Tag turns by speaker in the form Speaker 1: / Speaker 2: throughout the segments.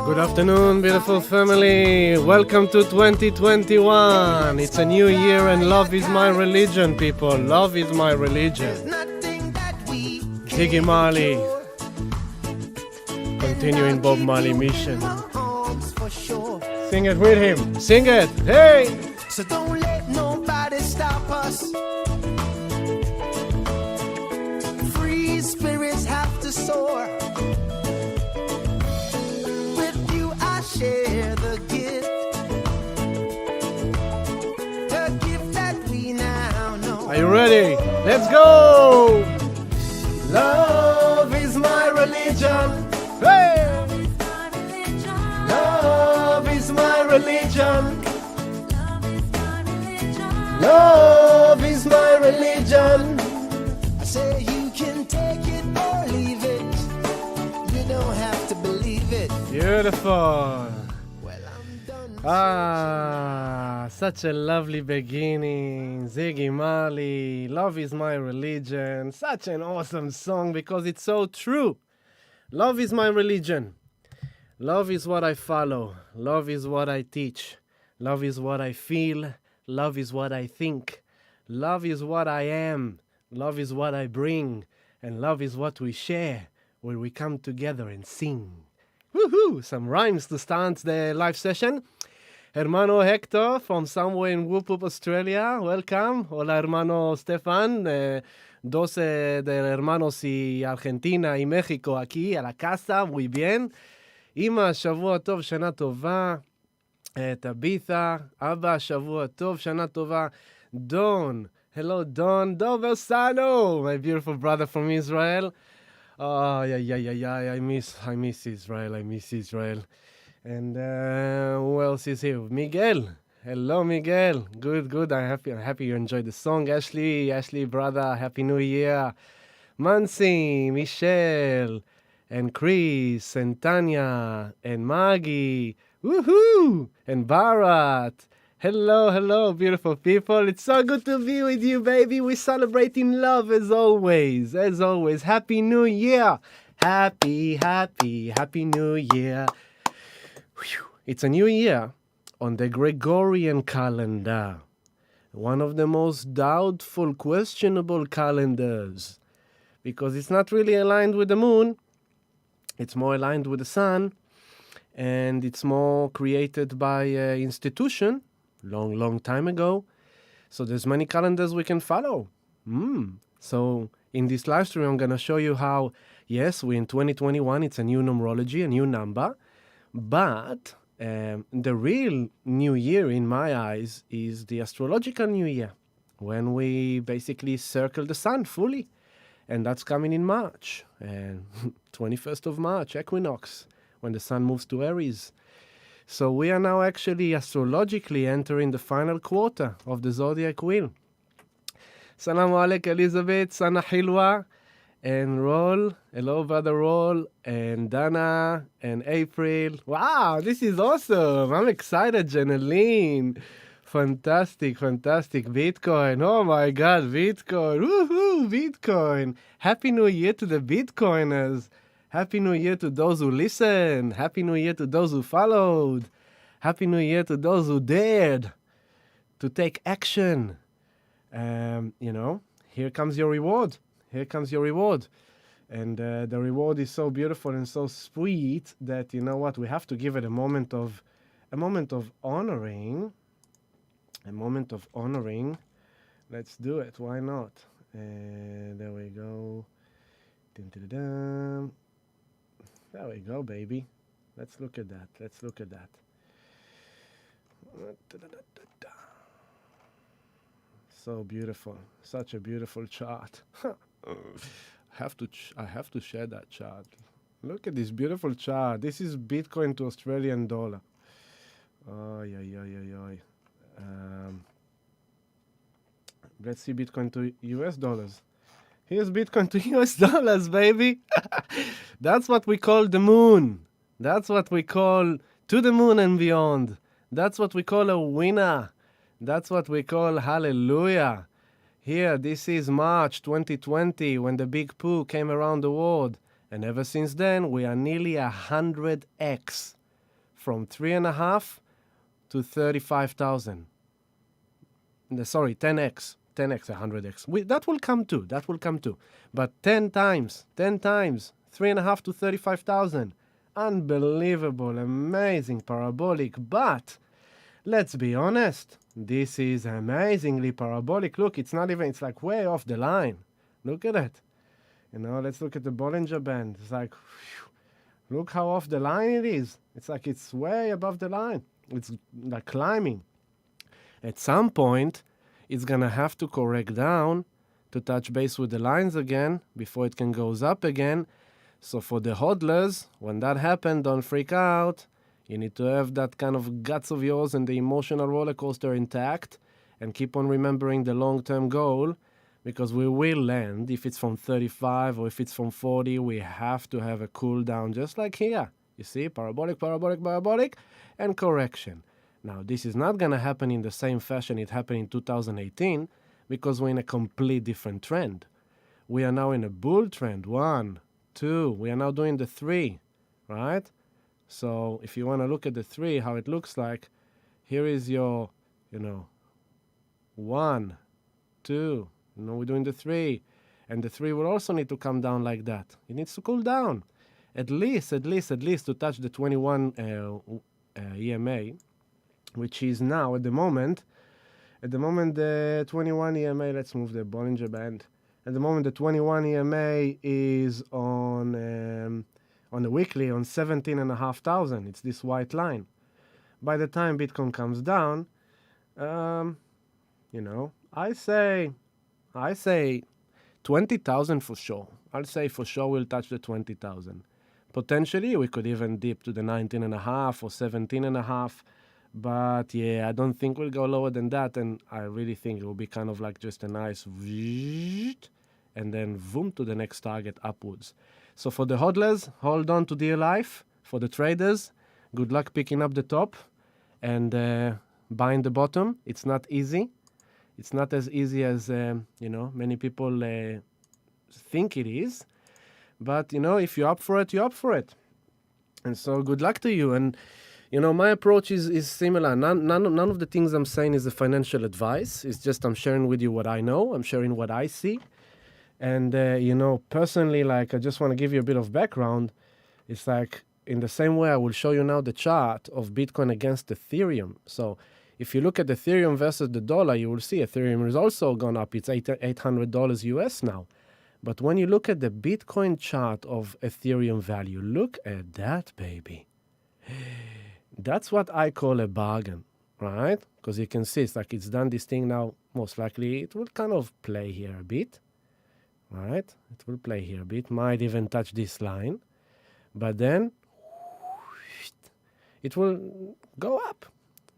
Speaker 1: Good afternoon, beautiful family. Welcome to 2021. It's a new year and love is my religion, people. Love is my religion. Ziggy Marley. Continuing Bob Marley mission. Sing it with him. Sing it. Hey!
Speaker 2: So don't let nobody stop us. Free spirits have to soar. With you I share the gift that we now know.
Speaker 1: Are you ready? Let's go! Love is my religion. Hey! Love is my religion. Love is my religion.
Speaker 2: I say you can take it or leave it. You don't have to believe it.
Speaker 1: Beautiful.
Speaker 2: Well, I'm done.
Speaker 1: Such a lovely beginning. Ziggy Marley, Love is my religion. Such an awesome song because it's so true. Love is my religion. Love is what I follow. Love is what I teach. Love is what I feel. Love is what I think. Love is what I am. Love is what I bring. And love is what we share when we come together and sing. Woohoo! Some rhymes to start the live session. Hermano Hector from somewhere in Whoop Whoop, Australia. Welcome. Hola, hermano Stefan. Dos de hermanos y Argentina y México aquí a la casa. Muy bien. אמא, שבוע טוב, שנה טובה. Tabitha, Abba, Shavua Tov, Shana Tova. Don, hello Don, Don Versano, my beautiful brother from Israel. Oh, yeah, I miss Israel, And who else is here? Miguel, hello Miguel, good, I'm happy you enjoyed the song. Ashley, brother, Happy New Year. Mansi, Michelle, and Chris, and Tanya, and Maggie. Woohoo! And Bharat. Hello, beautiful people. It's so good to be with you, baby. We're celebrating love as always. Happy New Year. Happy New Year. Whew. It's a new year on the Gregorian calendar. One of the most doubtful, questionable calendars. Because it's not really aligned with the moon. It's more aligned with the sun. And it's more created by an institution long time ago. So there's many calendars we can follow. So in this live stream, I'm going to show you how, yes, we're in 2021. It's a new numerology, a new number. But the real new year in my eyes is the astrological new year, when we basically circle the sun fully. And that's coming in March, 21st of March, equinox, when the sun moves to Aries. So we are now actually astrologically entering the final quarter of the zodiac wheel. Salaam alaikum, Elizabeth, Sana Hilwa, and Roll. Hello, brother Roll, and Dana, and April. Wow, this is awesome. I'm excited, Janeline. Fantastic. Bitcoin. Oh my God, Bitcoin. Woohoo, Bitcoin. Happy New Year to the Bitcoiners. Happy New Year to those who listen. Happy New Year to those who followed. Happy New Year to those who dared to take action. Here comes your reward. And the reward is so beautiful and so sweet that, you know what, we have to give it a moment of honoring. Let's do it. Why not? There we go. Dun-dun-dun-dun. There we go, baby. Let's look at that. So beautiful. Such a beautiful chart. I have to share that chart. Look at this beautiful chart. This is Bitcoin to Australian dollar. Let's see Bitcoin to US dollars. Here's Bitcoin to US dollars, baby. That's what we call the moon. That's what we call to the moon and beyond. That's what we call a winner. That's what we call hallelujah. Here, this is March 2020 when the big poo came around the world. And ever since then, we are nearly 100x from 3.5 to 35,000. Sorry, 10x, 100x. That will come too. But 10 times, 3.5 to 35,000. Unbelievable, amazing, parabolic. But let's be honest, this is amazingly parabolic. Look, it's like way off the line. Look at it. Let's look at the Bollinger Band. It's like, whew, look how off the line it is. It's like it's way above the line. It's like climbing. At some point, it's going to have to correct down to touch base with the lines again before it can goes up again. So for the hodlers, when that happens, don't freak out. You need to have that kind of guts of yours and the emotional roller coaster intact and keep on remembering the long-term goal, because we will land. If it's from 35 or if it's from 40, we have to have a cool down, just like here. You see, parabolic, and correction. Now, this is not going to happen in the same fashion it happened in 2018, because we're in a complete different trend. We are now in a bull trend. 1, 2. We are now doing the 3, right? So if you want to look at the 3, how it looks like, here is your, 1, 2. We're doing the 3. And the 3 will also need to come down like that. It needs to cool down. At least to touch the 21 EMA, which is now, at the moment, the 21 EMA, let's move the Bollinger Band. At the moment, the 21 EMA is on the weekly on 17,500. It's this white line. By the time Bitcoin comes down, I say 20,000 for sure. I'll say for sure we'll touch the 20,000. Potentially, we could even dip to the 19.5 or 17.5. But yeah, I don't think we'll go lower than that. And I really think it will be kind of like just a nice and then boom to the next target upwards. So for the hodlers, hold on to dear life. For the traders, good luck picking up the top and buying the bottom. It's not easy. It's not as easy as, many people think it is. But, if you're up for it, you're up for it. And so good luck to you. And, my approach is similar. None of the things I'm saying is a financial advice. It's just I'm sharing with you what I know. I'm sharing what I see. And, personally, I just want to give you a bit of background. It's like, in the same way, I will show you now the chart of Bitcoin against Ethereum. So if you look at Ethereum versus the dollar, you will see Ethereum has also gone up. It's $800 US now. But when you look at the Bitcoin chart of Ethereum value, look at that, baby. That's what I call a bargain, right? Because you can see it's like it's done this thing now. Most likely it will kind of play here a bit, right? It will play here a bit, might even touch this line. But then it will go up.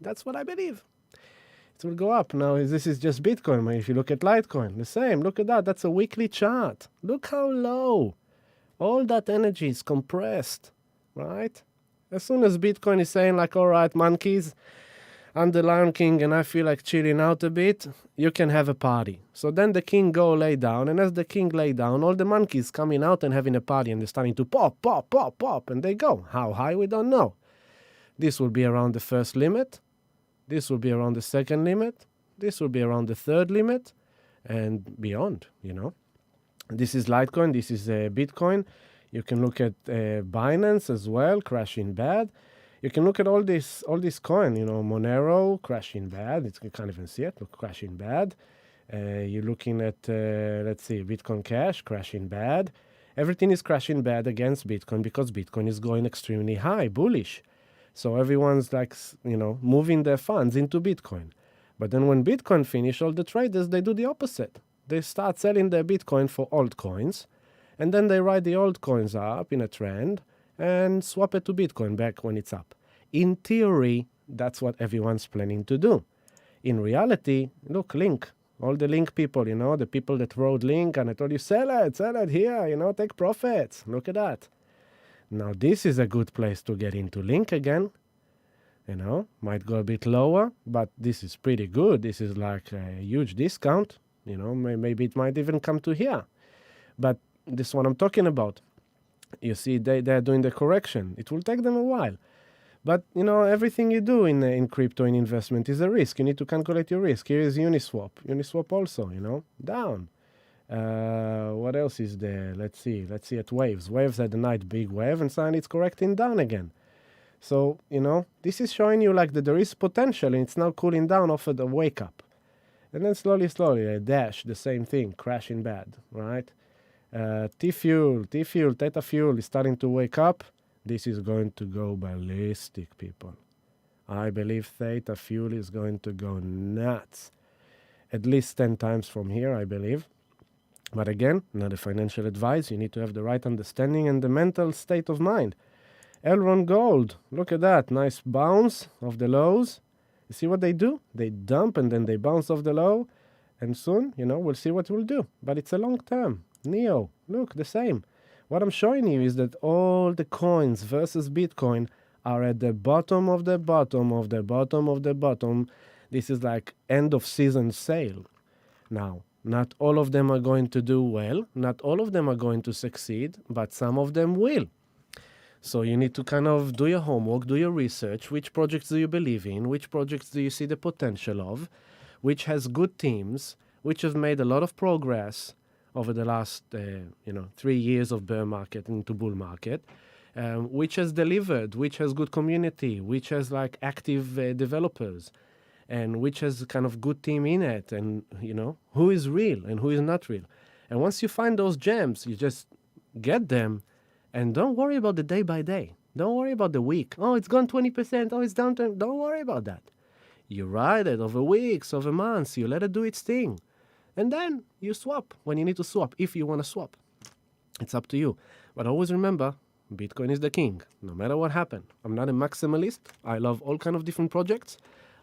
Speaker 1: That's what I believe. It will go up. Now, this is just Bitcoin. If you look at Litecoin, the same. Look at that. That's a weekly chart. Look how low. All that energy is compressed, right? As soon as Bitcoin is saying like, all right, monkeys, I'm the Lion King and I feel like chilling out a bit, you can have a party. So then the king go lay down, and as the king lay down, all the monkeys coming out and having a party, and they're starting to pop, pop, pop, pop, and they go. How high, we don't know. This will be around the first limit. This will be around the second limit. This will be around the third limit and beyond, This is Litecoin. This is Bitcoin. You can look at Binance as well, crashing bad. You can look at all this coin, Monero, crashing bad. You can't even see it, look, crashing bad. You're looking at, Bitcoin Cash, crashing bad. Everything is crashing bad against Bitcoin because Bitcoin is going extremely high, bullish. So everyone's moving their funds into Bitcoin. But then when Bitcoin finish, all the traders, they do the opposite. They start selling their Bitcoin for altcoins, and then they ride the altcoins up in a trend and swap it to Bitcoin back when it's up. In theory, that's what everyone's planning to do. In reality, look, Link, all the Link people, the people that rode Link, and I told you, sell it here, take profits. Look at that. Now, this is a good place to get into Link again. Might go a bit lower, but this is pretty good. This is like a huge discount. Maybe it might even come to here. But this is what I'm talking about. You see, they're doing the correction. It will take them a while. But, everything you do in crypto, in investment, is a risk. You need to calculate your risk. Here is Uniswap. Uniswap also, down. What else is there? Let's see at Waves. Waves had a nice big wave, and suddenly it's correcting down again. So, this is showing you like that there is potential, and it's now cooling down off of the wake up. And then slowly, Dash, the same thing, crashing bad, right? T-Fuel, Theta Fuel is starting to wake up. This is going to go ballistic, people. I believe Theta Fuel is going to go nuts. At least 10 times from here, I believe. But again, not a financial advice. You need to have the right understanding and the mental state of mind. Elron Gold, look at that. Nice bounce of the lows. You see what they do? They dump and then they bounce off the low. And soon, we'll see what we'll do. But it's a long term. Neo, look, the same. What I'm showing you is that all the coins versus Bitcoin are at the bottom of the bottom of the bottom of the bottom. This is like end of season sale. Now, not all of them are going to do well. Not all of them are going to succeed, but some of them will. So you need to kind of do your homework, do your research. Which projects do you believe in? Which projects do you see the potential of? Which has good teams? Which have made a lot of progress over the last, 3 years of bear market into bull market? Which has delivered? Which has good community? Which has like active developers? And which has kind of good team in it? And, who is real and who is not real? And once you find those gems, you just get them. And don't worry about the day by day. Don't worry about the week. Oh, it's gone 20%. Oh, it's down 10%. Don't worry about that. You ride it over weeks, over months. You let it do its thing. And then you swap when you need to swap, if you want to swap. It's up to you. But always remember, Bitcoin is the king, no matter what happens. I'm not a maximalist. I love all kind of different projects.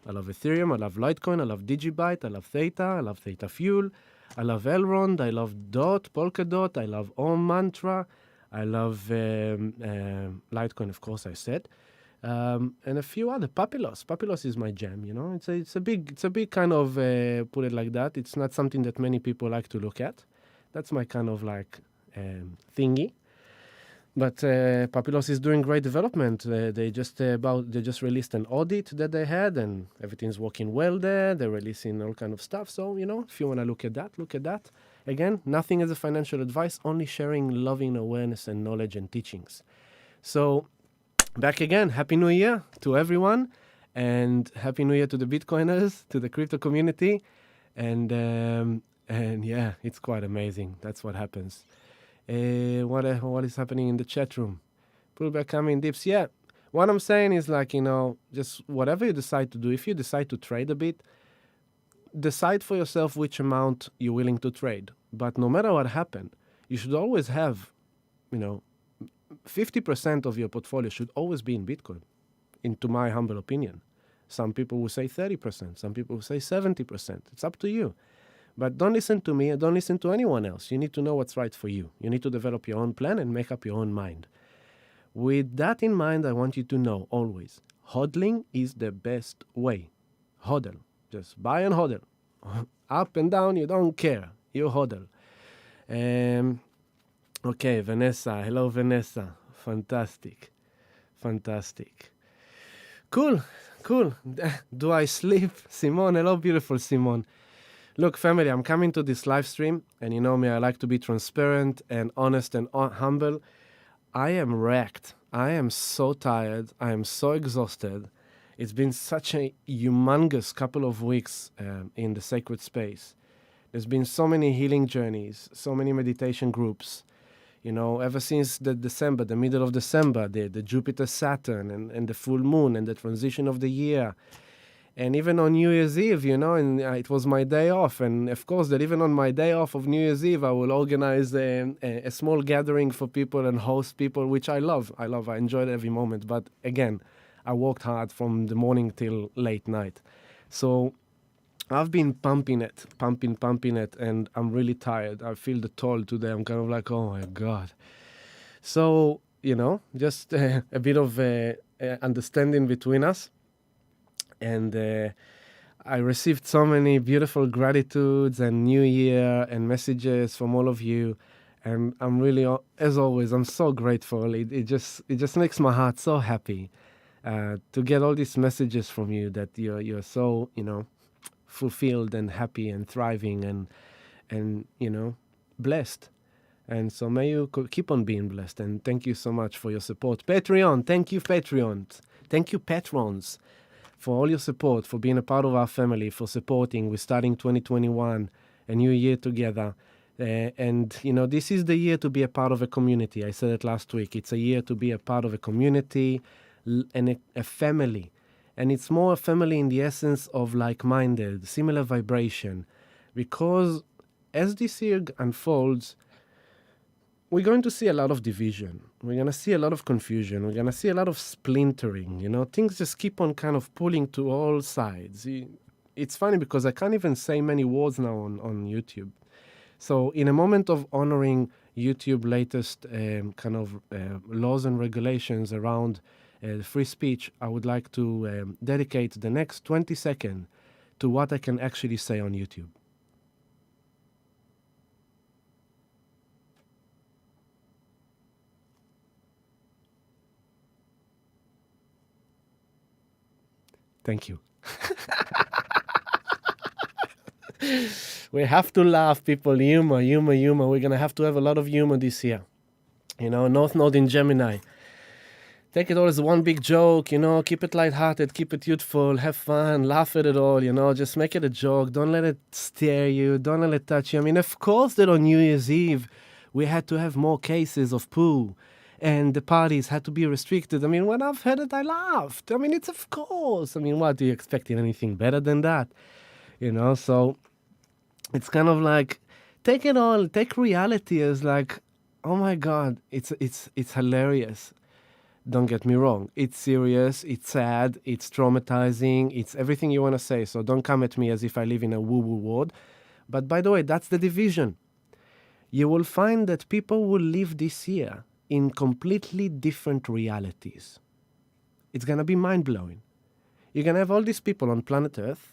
Speaker 1: I love Ethereum. I love Litecoin. I love Digibyte. I love Theta. I love Theta Fuel. I love Elrond. I love Dot, Polkadot. I love Om Mantra. I love Litecoin, of course, I said, and a few other. Papyrus. Papyrus is my jam. It's a big kind of put it like that. It's not something that many people like to look at. That's my kind of like thingy. But Papyrus is doing great development. They just released an audit that they had, and everything's working well there. They're releasing all kind of stuff. So if you want to look at that, look at that. Again, nothing as a financial advice, only sharing loving awareness and knowledge and teachings. So, back again, Happy New Year to everyone, and Happy New Year to the Bitcoiners, to the crypto community, and yeah, it's quite amazing. That's what happens. What is happening in the chat room? Pullback coming dips. Yeah, what I'm saying is like, just whatever you decide to do, if you decide to trade a bit, decide for yourself which amount you're willing to trade. But no matter what happened, you should always have, 50% of your portfolio should always be in Bitcoin, into my humble opinion. Some people will say 30%, some people will say 70%. It's up to you. But don't listen to me, and don't listen to anyone else. You need to know what's right for you. You need to develop your own plan and make up your own mind. With that in mind, I want you to know always, hodling is the best way. Hodl. Just buy and hodl. Up and down, you don't care. You hodl. Okay, Vanessa. Hello, Vanessa. Fantastic. Cool. Do I sleep? Simone. Hello, beautiful Simone. Look, family, I'm coming to this live stream, and you know me, I like to be transparent and honest and humble. I am wrecked. I am so tired. I am so exhausted. It's been such a humongous couple of weeks in the sacred space. There's been so many healing journeys, so many meditation groups. Ever since the middle of December, the Jupiter-Saturn and the full moon and the transition of the year. And even on New Year's Eve, and it was my day off. And of course, that even on my day off of New Year's Eve, I will organize a small gathering for people and host people, which I love. I enjoyed every moment. But again, I worked hard from the morning till late night. So I've been pumping it, and I'm really tired. I feel the toll today. I'm kind of like, oh my God. So, just a bit of understanding between us. And I received so many beautiful gratitudes and New Year and messages from all of you. And I'm really, as always, I'm so grateful. It just makes my heart so happy. to get all these messages from you that you're so, fulfilled and happy and thriving and blessed. And so may you keep on being blessed. And thank you so much for your support. Patreon, thank you, Patreon. Thank you, patrons, for all your support, for being a part of our family, for supporting. We're starting 2021, a new year together. And this is the year to be a part of a community. I said it last week. It's a year to be a part of a community and a family. And it's more a family in the essence of like-minded, similar vibration. Because as this year unfolds, we're going to see a lot of division. We're going to see a lot of confusion. We're going to see a lot of splintering. Things just keep on kind of pulling to all sides. It's funny because I can't even say many words now on YouTube. So in a moment of honoring YouTube latest laws and regulations around free speech, I would like to dedicate the next 20 seconds to what I can actually say on YouTube. Thank you. We have to laugh, people. Humor. We're going to have to have a lot of humor this year. North Node in Gemini. Take it all as one big joke, keep it lighthearted, keep it youthful, have fun, laugh at it all, just make it a joke. Don't let it scare you. Don't let it touch you. I mean, of course that on New Year's Eve, we had to have more cases of poo and the parties had to be restricted. I mean, when I've heard it, I laughed. I mean, it's of course. I mean, what, do you expect anything better than that? So it's kind of like, take it all, take reality as like, oh my God, it's hilarious. Don't get me wrong. It's serious, it's sad, it's traumatizing, it's everything you want to say. So don't come at me as if I live in a woo-woo world. But by the way, that's the division. You will find that people will live this year in completely different realities. It's going to be mind-blowing. You're going to have all these people on planet Earth,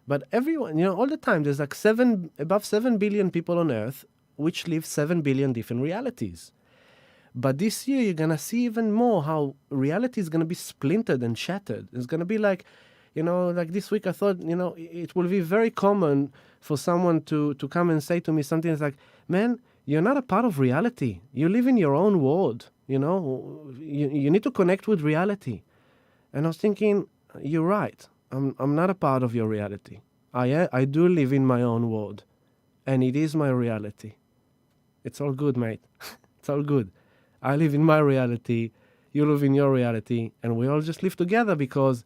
Speaker 1: but everyone, all the time, there's like above 7 billion people on Earth, which live 7 billion different realities. But this year, you're going to see even more how reality is going to be splintered and shattered. It's going to be like, like this week I thought, it will be very common for someone to come and say to me something that's like, man, you're not a part of reality. You live in your own world, you need to connect with reality. And I was thinking, you're right. I'm not a part of your reality. I do live in my own world. And it is my reality. It's all good, mate. It's all good. I live in my reality, you live in your reality, and we all just live together because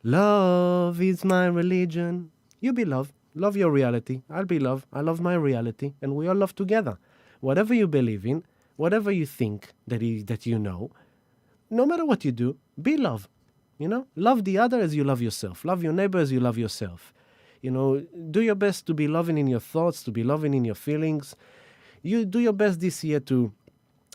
Speaker 1: love is my religion. You be love. Love your reality. I'll be love. I love my reality, and we all love together. Whatever you believe in, whatever you think that no matter what you do, be love. Love the other as you love yourself. Love your neighbor as you love yourself. Do your best to be loving in your thoughts, to be loving in your feelings. You do your best this year to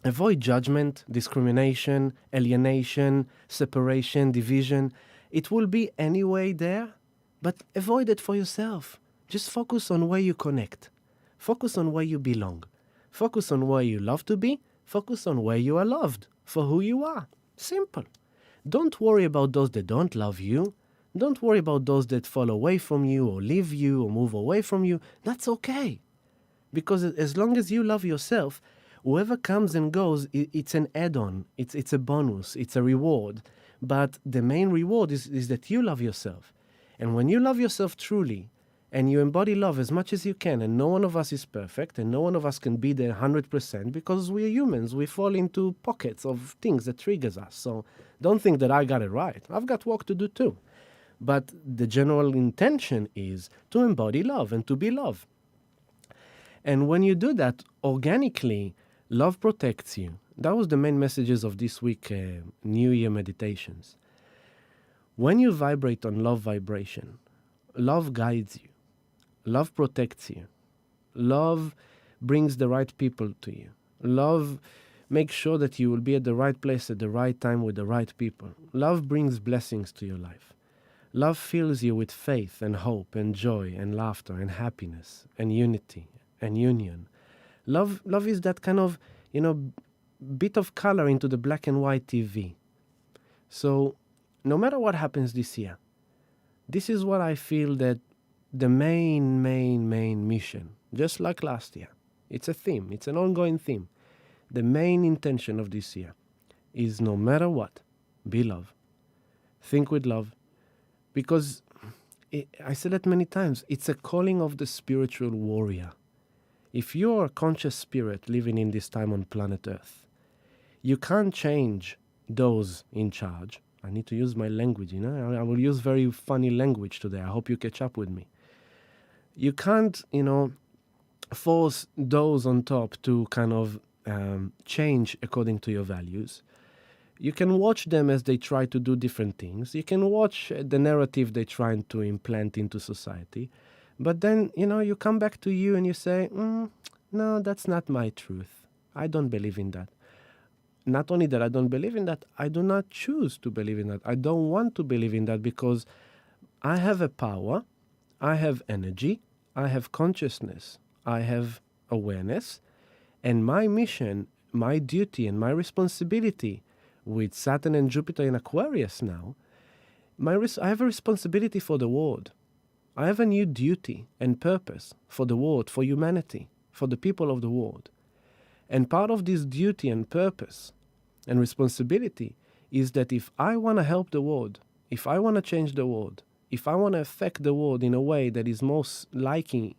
Speaker 1: avoid judgment, discrimination, alienation, separation, division. It will be anyway there, but avoid it for yourself. Just focus on where you connect. Focus on where you belong. Focus on where you love to be. Focus on where you are loved for who you are. Simple. Don't worry about those that don't love you. Don't worry about those that fall away from you or leave you or move away from you. That's okay. Because as long as you love yourself, whoever comes and goes, it's an add-on. It's a bonus. It's a reward. But the main reward is that you love yourself. And when you love yourself truly, and you embody love as much as you can, and no one of us is perfect, and no one of us can be there 100%, because we are humans. We fall into pockets of things that triggers us. So don't think that I got it right. I've got work to do too. But the general intention is to embody love and to be love. And when you do that organically, love protects you. That was the main messages of this week, New Year meditations. When you vibrate on love vibration, love guides you. Love protects you. Love brings the right people to you. Love makes sure that you will be at the right place at the right time with the right people. Love brings blessings to your life. Love fills you with faith and hope and joy and laughter and happiness and unity and union. Love is that kind of, bit of color into the black and white TV. So no matter what happens this year, this is what I feel that the main mission, just like last year, it's a theme, it's an ongoing theme. The main intention of this year is no matter what, be love. Think with love. Because I said it many times, it's a calling of the spiritual warrior. If you're a conscious spirit living in this time on planet Earth, you can't change those in charge. I need to use my language, I will use very funny language today. I hope you catch up with me. You can't, force those on top to kind of change according to your values. You can watch them as they try to do different things. You can watch the narrative they're trying to implant into society. But then, you come back to you and you say, no, that's not my truth. I don't believe in that. Not only that I don't believe in that, I do not choose to believe in that. I don't want to believe in that because I have a power, I have energy, I have consciousness, I have awareness, and my mission, my duty, and my responsibility with Saturn and Jupiter in Aquarius now, I have a responsibility for the world. I have a new duty and purpose for the world, for humanity, for the people of the world. And part of this duty and purpose and responsibility is that if I want to help the world, if I want to change the world, if I want to affect the world in a way that is most that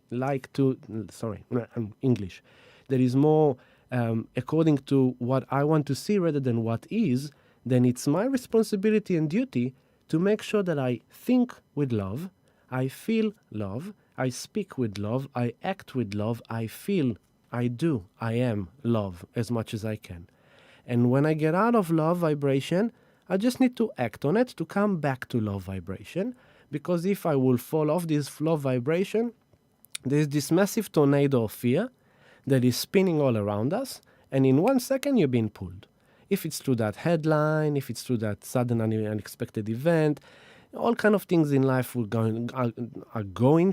Speaker 1: is more according to what I want to see rather than what is, then it's my responsibility and duty to make sure that I think with love, I feel love, I speak with love, I act with love, I feel, I do, I am love as much as I can. And when I get out of love vibration, I just need to act on it to come back to love vibration. Because if I will fall off this love vibration, there's this massive tornado of fear that is spinning all around us, and in 1 second you're being pulled. If it's through that headline, if it's through that sudden unexpected event, all kind of things in life are going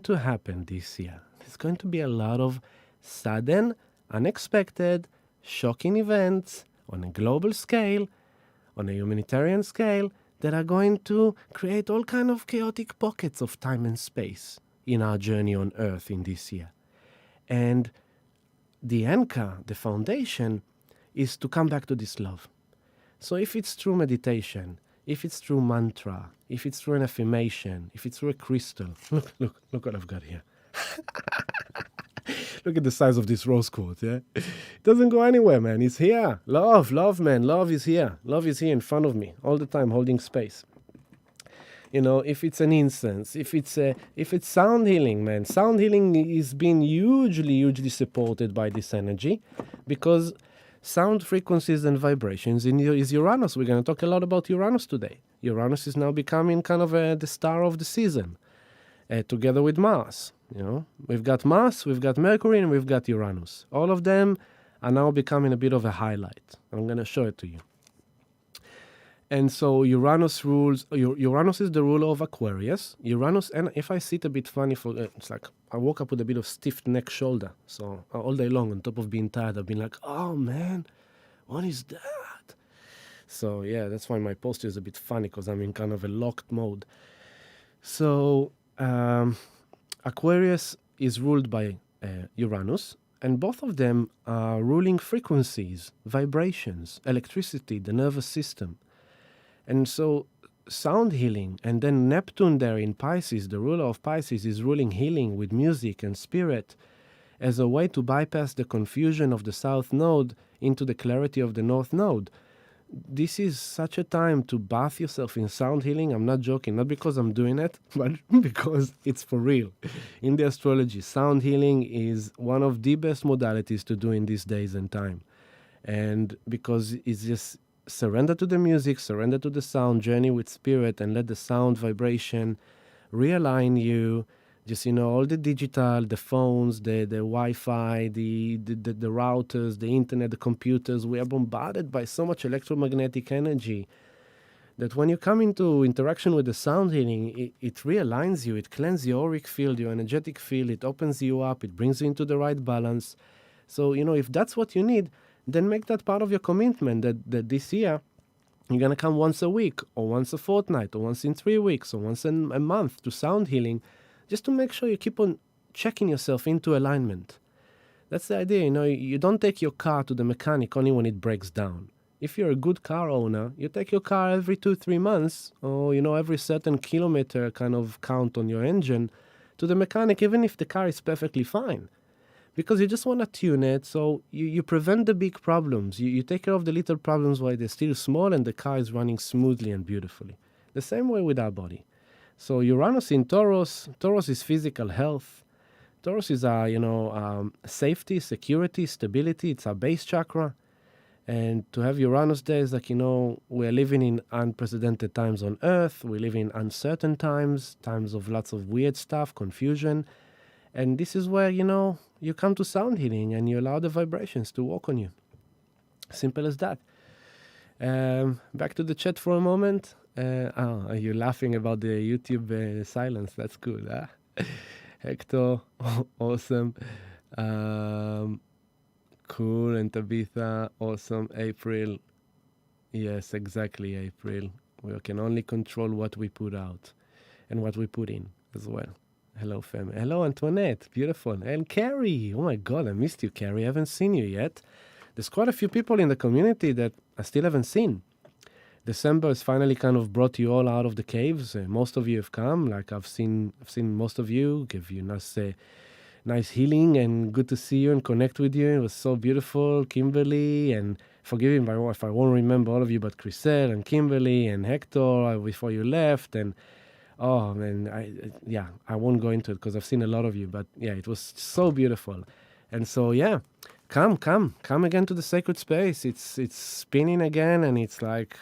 Speaker 1: to happen this year. There's going to be a lot of sudden, unexpected, shocking events on a global scale, on a humanitarian scale, that are going to create all kind of chaotic pockets of time and space in our journey on Earth in this year. And the anchor, the foundation, is to come back to this love. So if it's through meditation, if it's through mantra, if it's through an affirmation, if it's through a crystal, look what I've got here. Look at the size of this rose quartz, yeah? It doesn't go anywhere, man. It's here. Love, man. Love is here. Love is here in front of me all the time, holding space. If it's an incense, if it's sound healing, man. Sound healing is being hugely supported by this energy because sound frequencies and vibrations is Uranus. We're going to talk a lot about Uranus today. Uranus is now becoming kind of the star of the season, together with Mars. We've got Mars, we've got Mercury, and we've got Uranus. All of them are now becoming a bit of a highlight. I'm going to show it to you. And so Uranus is the ruler of Aquarius. Uranus, and if I sit a bit funny, it's like I woke up with a bit of stiff neck shoulder. So all day long, on top of being tired, I've been like, oh man, what is that? So yeah, that's why my posture is a bit funny because I'm in kind of a locked mode. So Aquarius is ruled by Uranus, and both of them are ruling frequencies, vibrations, electricity, the nervous system. And so sound healing, and then Neptune there in Pisces, the ruler of Pisces, is ruling healing with music and spirit as a way to bypass the confusion of the South Node into the clarity of the North Node. This is such a time to bath yourself in sound healing. I'm not joking, not because I'm doing it, but because it's for real. In the astrology, sound healing is one of the best modalities to do in these days and time. And because it's just surrender to the music, surrender to the sound, journey with spirit, and let the sound vibration realign you. Just, all the digital, the phones, the Wi-Fi, the routers, the internet, the computers, we are bombarded by so much electromagnetic energy that when you come into interaction with the sound healing, it realigns you, it cleanses your auric field, your energetic field, it opens you up, it brings you into the right balance. So, if that's what you need, then make that part of your commitment that this year You're going to come once a week or once a fortnight or once in 3 weeks or once in a month to sound healing, just to make sure you keep on checking yourself into alignment. That's the idea. You don't take your car to the mechanic only when it breaks down. If you're a good car owner, you take your car every 2-3 months or, every certain kilometer kind of count on your engine to the mechanic, even if the car is perfectly fine. Because you just want to tune it, so you prevent the big problems. You take care of the little problems while they're still small and the car is running smoothly and beautifully. The same way with our body. So Uranus in Taurus is physical health. Taurus is our, safety, security, stability. It's our base chakra. And to have Uranus there is like, we're living in unprecedented times on Earth. We live in uncertain times of lots of weird stuff, confusion. And this is where, you come to sound healing and you allow the vibrations to walk on you. Simple as that. Back to the chat for a moment. Are you laughing about the YouTube silence? That's good, huh? Hector, awesome. Cool. And Tabitha, awesome. April, yes, exactly, April. We can only control what we put out and what we put in as well. Hello, fam. Hello, Antoinette. Beautiful. And Carrie. Oh, my God. I missed you, Carrie. I haven't seen you yet. There's quite a few people in the community that I still haven't seen. December has finally kind of brought you all out of the caves. Most of you have come. Like, I've seen most of you, give you nice healing, and good to see you and connect with you. It was so beautiful. Kimberly, and forgive me if I won't remember all of you, but Chriselle and Kimberly and Hector before you left. And oh, man, I won't go into it because I've seen a lot of you. But yeah, it was so beautiful. And so, yeah, come again to the sacred space. It's spinning again, and it's like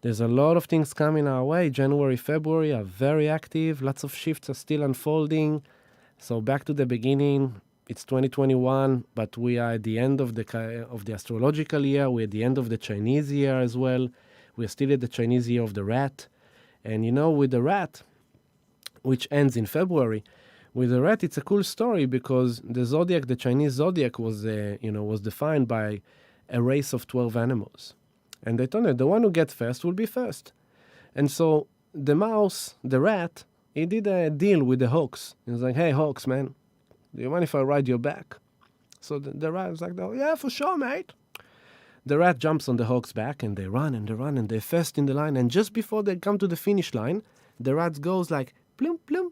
Speaker 1: there's a lot of things coming our way. January, February are very active. Lots of shifts are still unfolding. So back to the beginning. It's 2021, but we are at the end of the astrological year. We're at the end of the Chinese year as well. We're still at the Chinese year of the rat. And with the rat, which ends in February, with the rat, it's a cool story because the Chinese zodiac was defined by a race of 12 animals. And they told you the one who gets first will be first. And so the rat, he did a deal with the hawks. He was like, hey, hawks, man, do you mind if I ride your back? So the rat was like, oh, yeah, for sure, mate. The rat jumps on the hawk's back, and they run, and they're first in the line. And just before they come to the finish line, the rat goes like, plum, plum,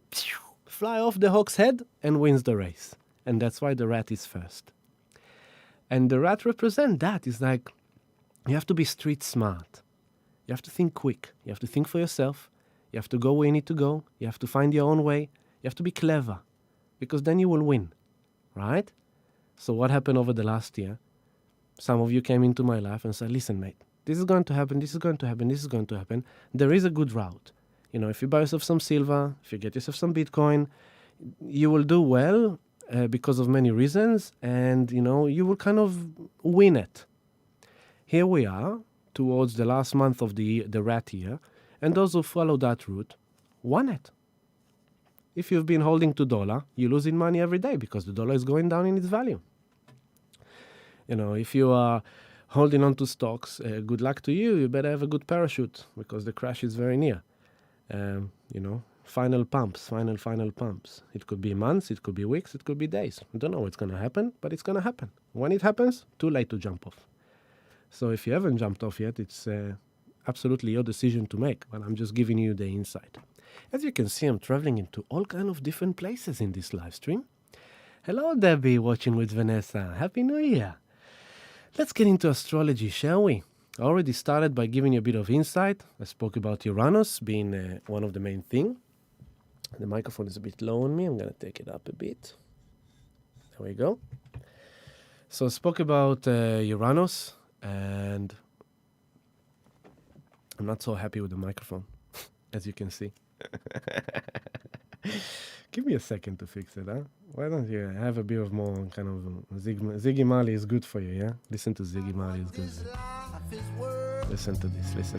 Speaker 1: fly off the hawk's head, and wins the race. And that's why the rat is first. And the rat represents that. It's like, you have to be street smart. You have to think quick. You have to think for yourself. You have to go where you need to go. You have to find your own way. You have to be clever, because then you will win, right? So what happened over the last year? Some of you came into my life and said, listen, mate, this is going to happen, this is going to happen, this is going to happen. There is a good route. If you buy yourself some silver, if you get yourself some Bitcoin, you will do well because of many reasons, and, you will kind of win it. Here we are towards the last month of the rat year, and those who follow that route won it. If you've been holding $2, you're losing money every day because the dollar is going down in its value. If you are holding on to stocks, good luck to you. You better have a good parachute because the crash is very near. Final pumps. It could be months, it could be weeks, it could be days. I don't know what's going to happen, but it's going to happen. When it happens, too late to jump off. So if you haven't jumped off yet, it's absolutely your decision to make, but I'm just giving you the insight. As you can see, I'm traveling into all kind of different places in this live stream. Hello, Debbie, watching with Vanessa. Happy New Year. Let's get into astrology, shall we? I already started by giving you a bit of insight. I spoke about Uranus being one of the main things. The microphone is a bit low on me. I'm going to take it up a bit. There we go. So I spoke about Uranus, and I'm not so happy with the microphone, as you can see. Give me a second to fix it, huh? Why don't you have a bit of more kind of Ziggy Marley is good for you, yeah? Listen to Ziggy Marley is good. Listen to this.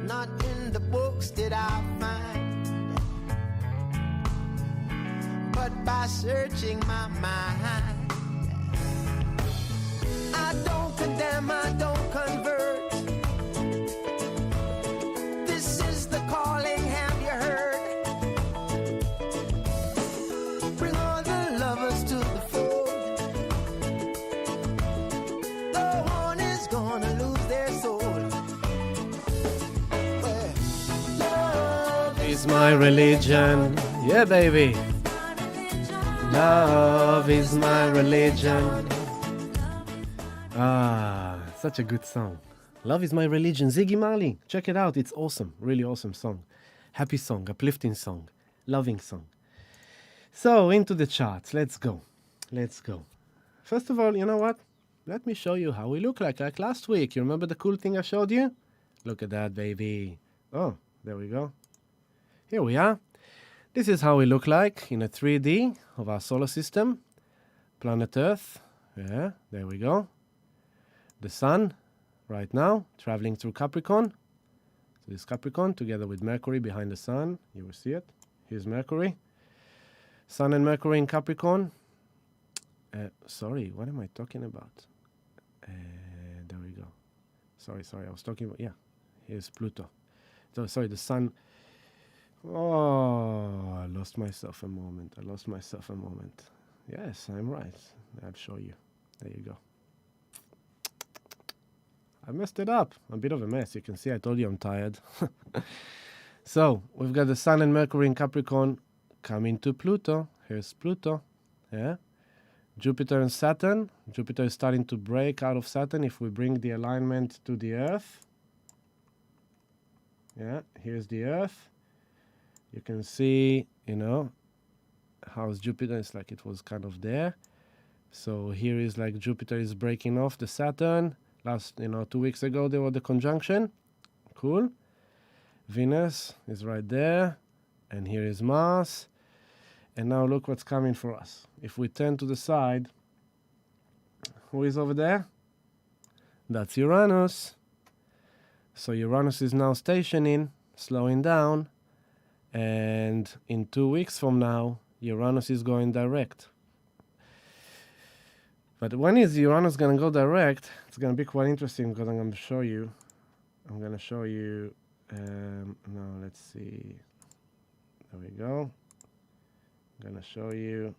Speaker 2: Not in the books did I find, but by searching my mind. I don't condemn, I don't convert.
Speaker 1: is my religion. Yeah, baby. Love is my religion. Ah, such a good song. Love is my religion. Ziggy Marley. Check it out. It's awesome. Really awesome song. Happy song. Uplifting song. Loving song. So, into the charts. Let's go. Let's go. First of all, you know what? Let me show you how we look like last week. You remember the cool thing I showed you? Look at that, baby. Oh, there we go. Here we are. This is how we look like in a 3D of our solar system. Planet Earth. Yeah, there we go. The sun, right now, traveling through Capricorn. So this Capricorn, together with Mercury behind the sun. You will see it. Here's Mercury. Sun and Mercury in Capricorn. Sorry, what am I talking about? There we go. Sorry, I was talking about, yeah. Here's Pluto. So, sorry, the sun. Oh, I lost myself a moment. Yes, I'm right. I'll show you. There you go. I messed it up. I'm a bit of a mess. You can see I told you I'm tired. So, we've got the sun and Mercury in Capricorn coming to Pluto. Here's Pluto. Yeah. Jupiter and Saturn. Jupiter is starting to break out of Saturn if we bring the alignment to the Earth. Yeah, here's the Earth. You can see, how's Jupiter? It's like it was kind of there. So here is like Jupiter is breaking off the Saturn. 2 weeks ago, there was the conjunction. Cool. Venus is right there. And here is Mars. And now look what's coming for us. If we turn to the side, who is over there? That's Uranus. So Uranus is now stationing, slowing down. And in 2 weeks from now, Uranus is going direct. But when is Uranus going to go direct? It's going to be quite interesting because I'm going to show you. No, let's see. There we go. I'm going to show you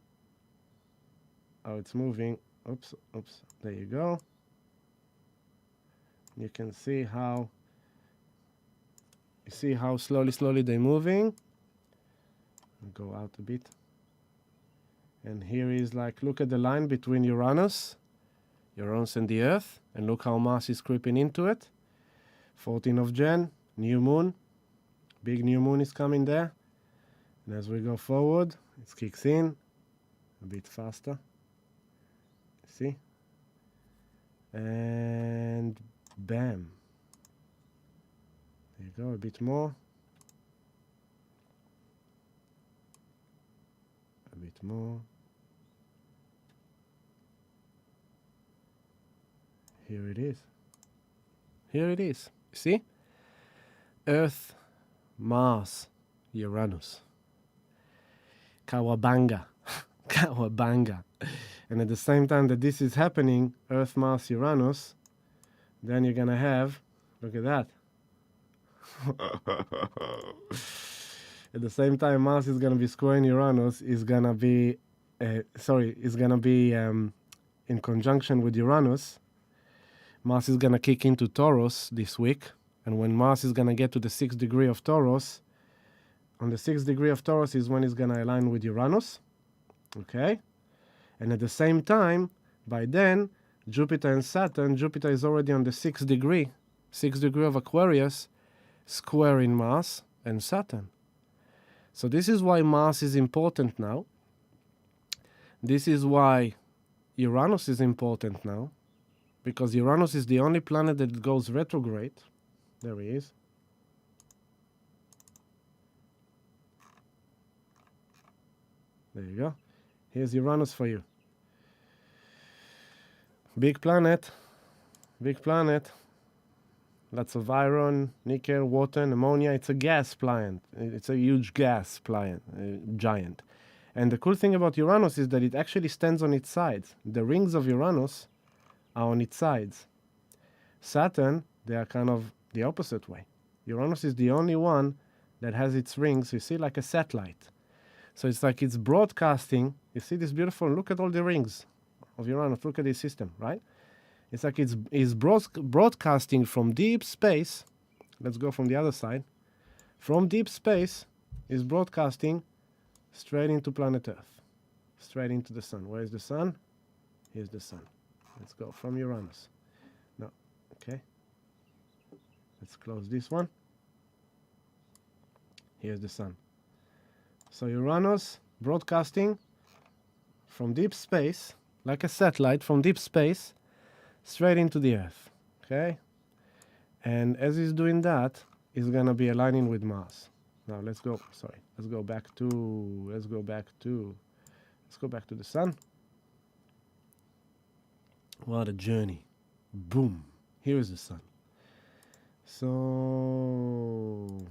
Speaker 1: how it's moving. Oops. There you go. You can see how. You see how slowly they're moving. Go out a bit. And here is like, look at the line between Uranus and the Earth, and look how Mars is creeping into it. 14th of Jan, new moon. Big new moon is coming there. And as we go forward, it kicks in a bit faster. See? And bam. There you go, a bit more. A bit more. Here it is. You see? Earth, Mars, Uranus. Kawabanga. And at the same time that this is happening, Earth, Mars, Uranus, then you're going to have, look at that. At the same time Mars is going to be squaring Uranus, is going to be in conjunction with Uranus. Mars is going to kick into Taurus this week. And when Mars is going to get to the 6th degree of Taurus, on the 6th degree of Taurus is when it's going to align with Uranus. Okay? And at the same time, by then, Jupiter and Saturn, Jupiter is already on the 6th degree of Aquarius, squaring Mars and Saturn. So this is why Mars is important now. This is why Uranus is important now. Because Uranus is the only planet that goes retrograde. There he is. There you go. Here's Uranus for you. Big planet. Lots of iron, nickel, water, and ammonia. It's a gas planet. It's a huge gas planet, giant. And the cool thing about Uranus is that it actually stands on its sides. The rings of Uranus are on its sides. Saturn, they are kind of the opposite way. Uranus is the only one that has its rings, you see, like a satellite. So it's like it's broadcasting. You see this beautiful, look at all the rings of Uranus. Look at this system, right? It's like it's broadcasting from deep space. Let's go from the other side. From deep space is broadcasting straight into planet Earth, straight into the sun. Where is the sun? Here's the sun. Let's go from Uranus. No, okay. Let's close this one. Here's the sun. So Uranus broadcasting from deep space, like a satellite from deep space, straight into the Earth. Okay? And as he's doing that, he's gonna be aligning with Mars. Now let's go back to the sun. What a journey. Boom. Here is the sun. So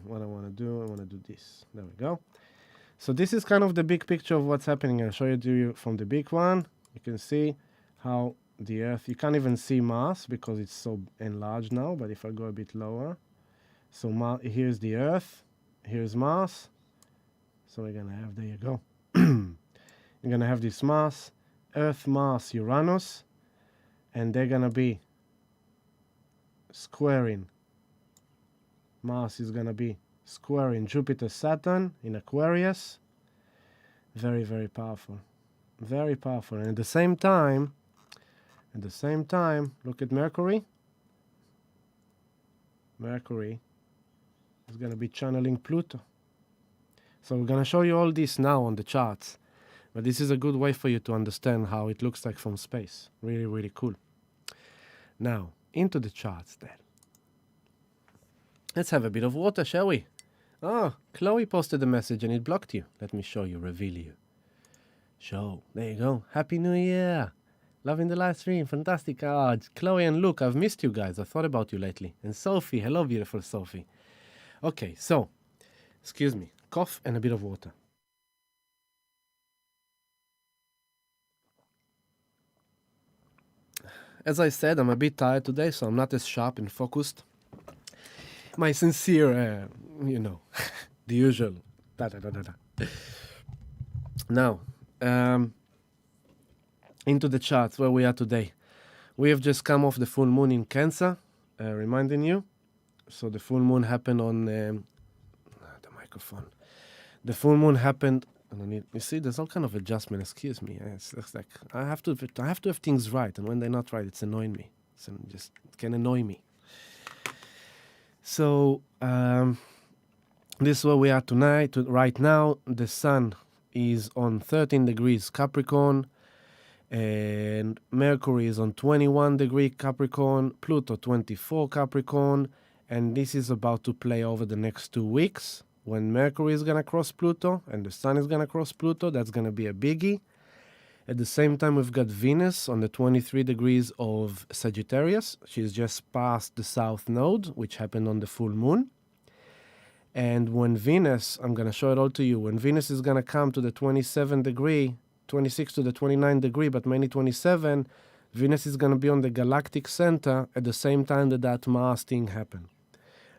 Speaker 1: what I want to do this. There we go. So this is kind of the big picture of what's happening. I'll show it to you from the big one. You can see how the Earth, you can't even see Mars because it's so enlarged now, but if I go a bit lower, so here's the Earth, here's Mars. So we're gonna have, there you go. You're gonna have this Mars, Earth, Mars, Uranus, and they're gonna be squaring. Mars is gonna be squaring Jupiter, Saturn in Aquarius. Very, very powerful. Very powerful. And at the same time, look at Mercury. Mercury is going to be channeling Pluto. So we're going to show you all this now on the charts. But this is a good way for you to understand how it looks like from space. Really, really cool. Now, into the charts then. Let's have a bit of water, shall we? Oh, Chloe posted a message and it blocked you. Let me show you, reveal you. Show. There you go. Happy New Year. Loving the live stream. Fantastic. Ah, Chloe and Luke, I've missed you guys. I thought about you lately. And Sophie. Hello, beautiful Sophie. Okay, so, excuse me. Cough and a bit of water. As I said, I'm a bit tired today, so I'm not as sharp and focused. My sincere, the usual. Now, into the charts where we are today. We have just come off the full moon in Cancer, reminding you. So the full moon happened on the microphone. The full moon happened. You see, there's all kind of adjustment. Excuse me. It's like I have to have things right, and when they're not right, it's annoying me. It can annoy me. So this is where we are tonight. Right now, the sun is on 13 degrees Capricorn, and Mercury is on 21 degree Capricorn, Pluto 24 Capricorn, and this is about to play over the next 2 weeks. When Mercury is going to cross Pluto and the sun is going to cross Pluto, that's going to be a biggie. At the same time, we've got Venus on the 23 degrees of Sagittarius. She's just past the south node, which happened on the full moon. And when Venus, I'm going to show it all to you, when Venus is going to come to the 27 degree, 26 to the 29 degree, but mainly 27, Venus is going to be on the galactic center at the same time that Mars thing happened.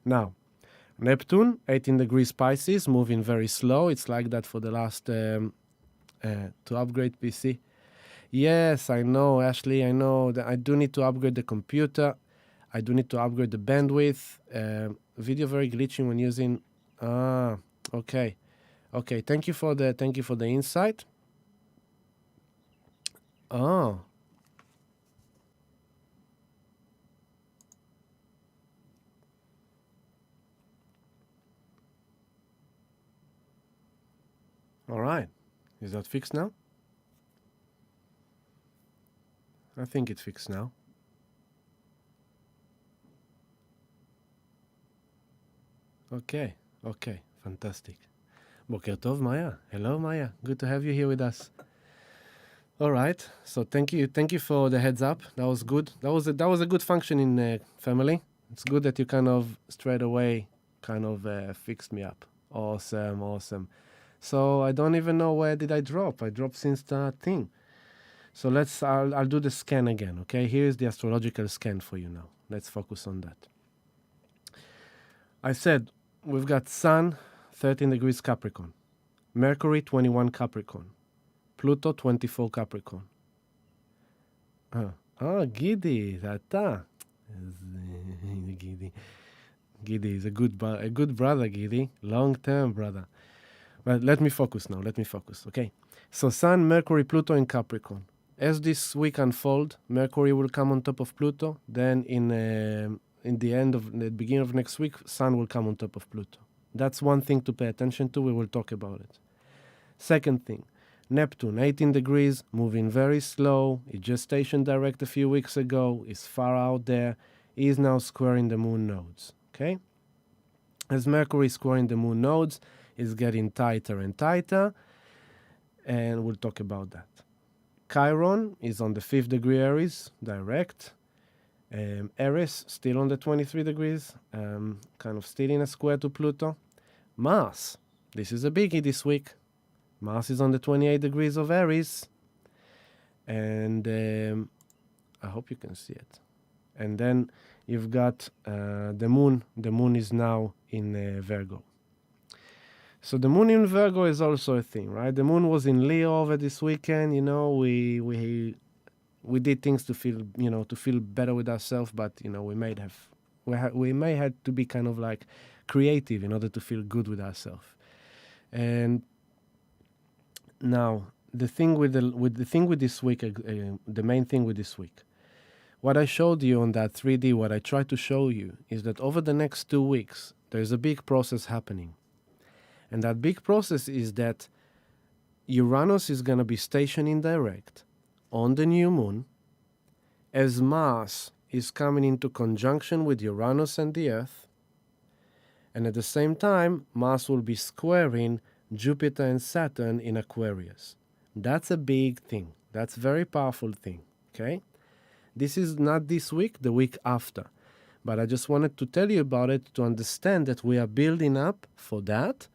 Speaker 1: Now, Neptune, 18 degrees Pisces, moving very slow. It's like that for the last... to upgrade PC. Yes, I know, Ashley, I know that I do need to upgrade the computer. I do need to upgrade the bandwidth. Video very glitchy when using... okay. Okay, thank you for the insight. Oh. All right. Is that fixed now? I think it's fixed now. Okay, fantastic. Boker Tov, Maya. Hello, Maya. Good to have you here with us. All right, so thank you for the heads up. That was good. That was a good function in family. It's good that you kind of straight away fixed me up. Awesome. So I don't even know where did I drop. I dropped since the thing. So I'll do the scan again, okay? Here's the astrological scan for you now. Let's focus on that. I said we've got Sun, 13 degrees Capricorn. Mercury, 21 Capricorn. Pluto, 24 Capricorn. Gidi, Zata. Gidi is a good brother, Gidi. Long-term brother. But let me focus now. Okay. So Sun, Mercury, Pluto in Capricorn. As this week unfold, Mercury will come on top of Pluto. Then in the beginning of next week, Sun will come on top of Pluto. That's one thing to pay attention to. We will talk about it. Second thing, Neptune, 18 degrees, moving very slow. It just stationed direct a few weeks ago. Is far out there. Is now squaring the moon nodes. Okay. As Mercury is squaring the moon nodes, it's getting tighter and tighter, and we'll talk about that. Chiron is on the 5th degree Aries, direct. Aries still on the 23 degrees, kind of still in a square to Pluto. Mars, this is a biggie this week. Mars is on the 28 degrees of Aries, and I hope you can see it. And then you've got the moon. The moon is now in Virgo. So the moon in Virgo is also a thing, right? The moon was in Leo over this weekend. You know, we did things to feel better with ourselves, but we may have to be kind of like creative in order to feel good with ourselves. And now the thing with this week, the main thing with this week, what I showed you on that 3D, what I tried to show you is that over the next 2 weeks, there's a big process happening. And that big process is that Uranus is going to be stationing direct on the new moon as Mars is coming into conjunction with Uranus and the Earth. And at the same time, Mars will be squaring Jupiter and Saturn in Aquarius. That's a big thing. That's a very powerful thing. Okay? This is not this week, the week after. But I just wanted to tell you about it to understand that we are building up for that,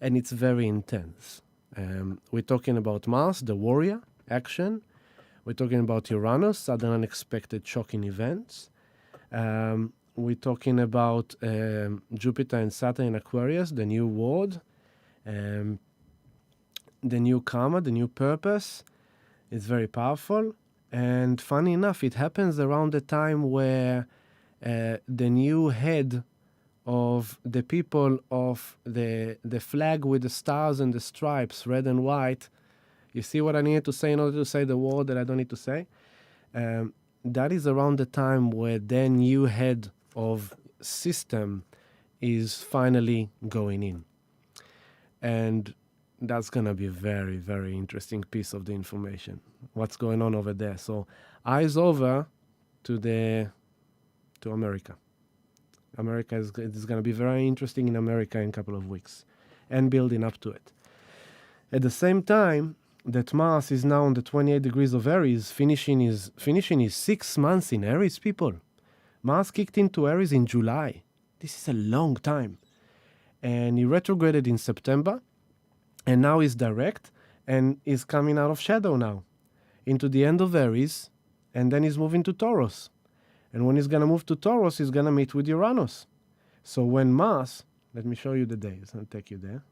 Speaker 1: and it's very intense. We're talking about Mars, the warrior, action. We're talking about Uranus, sudden unexpected shocking events. We're talking about Jupiter and Saturn in Aquarius, the new world, the new karma, the new purpose. It's very powerful. And funny enough, it happens around the time where the new head of the people of the flag with the stars and the stripes, red and white. You see what I needed to say in order to say the word that I don't need to say? That is around the time where the new head of system is finally going in. And that's going to be a very, very interesting piece of the information. What's going on over there? So eyes over to America. America is going to be very interesting in America in a couple of weeks and building up to it. At the same time that Mars is now on the 28 degrees of Aries, finishing his 6 months in Aries, people. Mars kicked into Aries in July. This is a long time. And he retrograded in September, and now he's direct and is coming out of shadow now into the end of Aries, and then he's moving to Taurus. And when he's going to move to Taurus, he's going to meet with Uranus. So when Mars, let me show you the days. I'll take you there.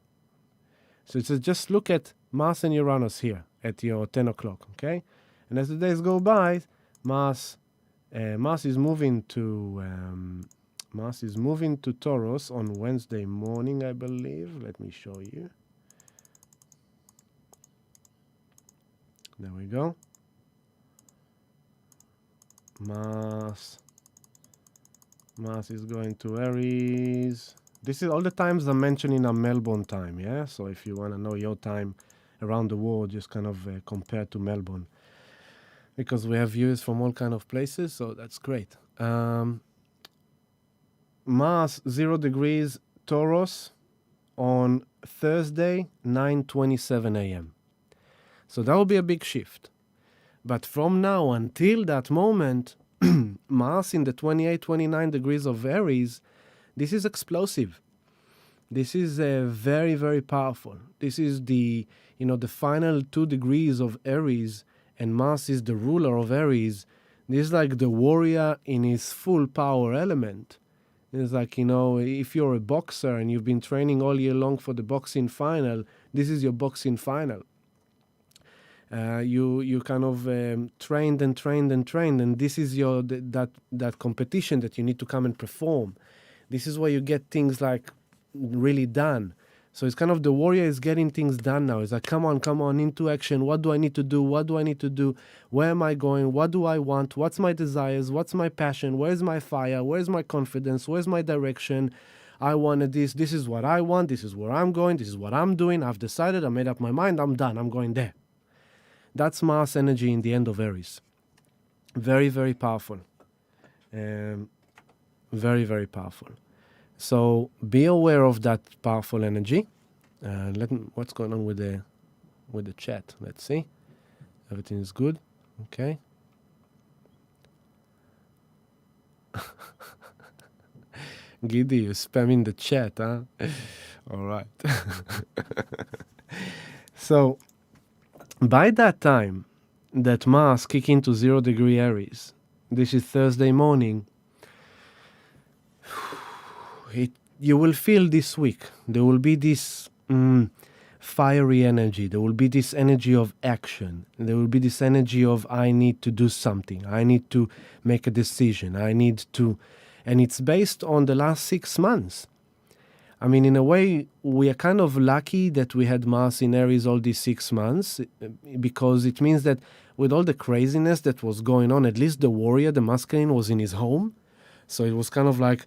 Speaker 1: So it says just look at Mars and Uranus here at your 10 o'clock, okay? And as the days go by, Mars is moving to Taurus on Wednesday morning, I believe. Let me show you. There we go. Mars is going to Aries. This is all the times I'm mentioning are Melbourne time, yeah? So if you want to know your time around the world, just kind of compare to Melbourne. Because we have viewers from all kind of places, so that's great. Mars, 0 degrees, Taurus, on Thursday, 9:27 a.m. So that will be a big shift. But from now until that moment, Mars in the 28, 29 degrees of Aries, this is explosive. This is very, very powerful. This is the final 2 degrees of Aries, and Mars is the ruler of Aries. This is like the warrior in his full power element. It's like, if you're a boxer and you've been training all year long for the boxing final, this is your boxing final. You kind of trained, and this is your that competition that you need to come and perform. This is where you get things like really done. So it's kind of the warrior is getting things done now. It's like, come on, into action. What do I need to do? What do I need to do? Where am I going? What do I want? What's my desires? What's my passion? Where's my fire? Where's my confidence? Where's my direction? I wanted this. This is what I want. This is where I'm going. This is what I'm doing. I've decided. I made up my mind. I'm done. I'm going there. That's Mars energy in the end of Aries. Very, very powerful. Very, very powerful. So be aware of that powerful energy. What's going on with the chat? Let's see. Everything is good. Okay. Giddy, you spamming the chat, huh? All right. So by that time that Mars kick into 0 degree Aries, this is Thursday morning, you will feel this week, there will be this fiery energy. There will be this energy of action. There will be this energy of I need to do something. I need to make a decision. And it's based on the last 6 months. I mean, in a way, we are kind of lucky that we had Mars in Aries all these 6 months, because it means that with all the craziness that was going on, at least the warrior, the masculine, was in his home. So it was kind of like,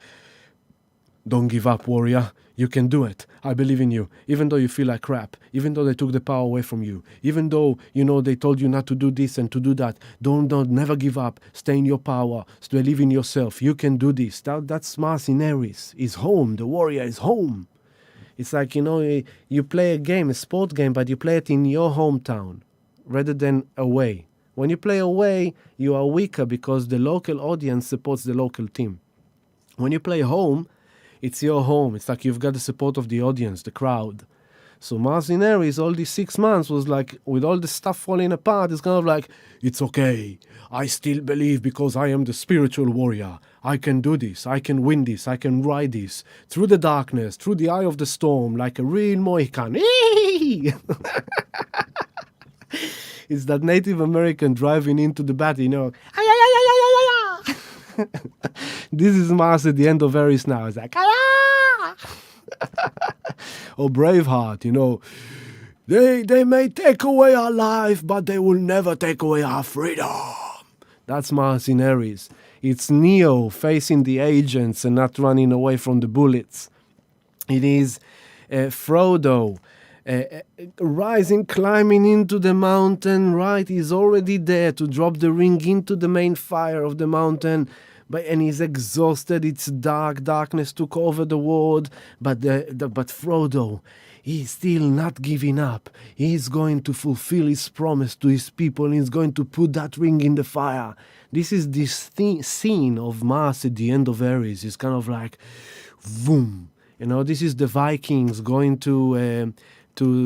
Speaker 1: don't give up, warrior. You can do it. I believe in you. Even though you feel like crap, even though they took the power away from you, even though, they told you not to do this and to do that, don't never give up. Stay in your power. Believe in yourself. You can do this. That's Mars in Aries. He's home. The warrior is home. It's like, you play a game, a sport game, but you play it in your hometown rather than away. When you play away, you are weaker because the local audience supports the local team. When you play home, it's your home. It's like you've got the support of the audience, the crowd. So Mars in Aries, all these 6 months was like, with all the stuff falling apart, it's kind of like, it's okay. I still believe because I am the spiritual warrior. I can do this. I can win this. I can ride this. Through the darkness, through the eye of the storm, like a real Mohican. It's that Native American driving into the battle, This is Mars at the end of Aries now. It's like, or Braveheart, They may take away our life, but they will never take away our freedom. That's Mars in Aries. It's Neo facing the agents and not running away from the bullets. It is Frodo rising, climbing into the mountain, right? He's already there to drop the ring into the main fire of the mountain. And he's exhausted. It's dark. Darkness took over the world. But Frodo, he's still not giving up. He's going to fulfill his promise to his people. He's going to put that ring in the fire. This is this scene of Mars at the end of Aries. It's kind of like, boom. This is the Vikings going to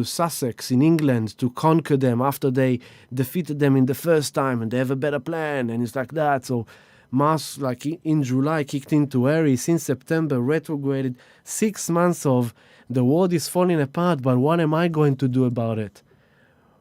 Speaker 1: Sussex in England to conquer them after they defeated them in the first time, and they have a better plan, and it's like that. So Mars, like in July, kicked into Aries. In September, retrograded. 6 months of the world is falling apart, but what am I going to do about it?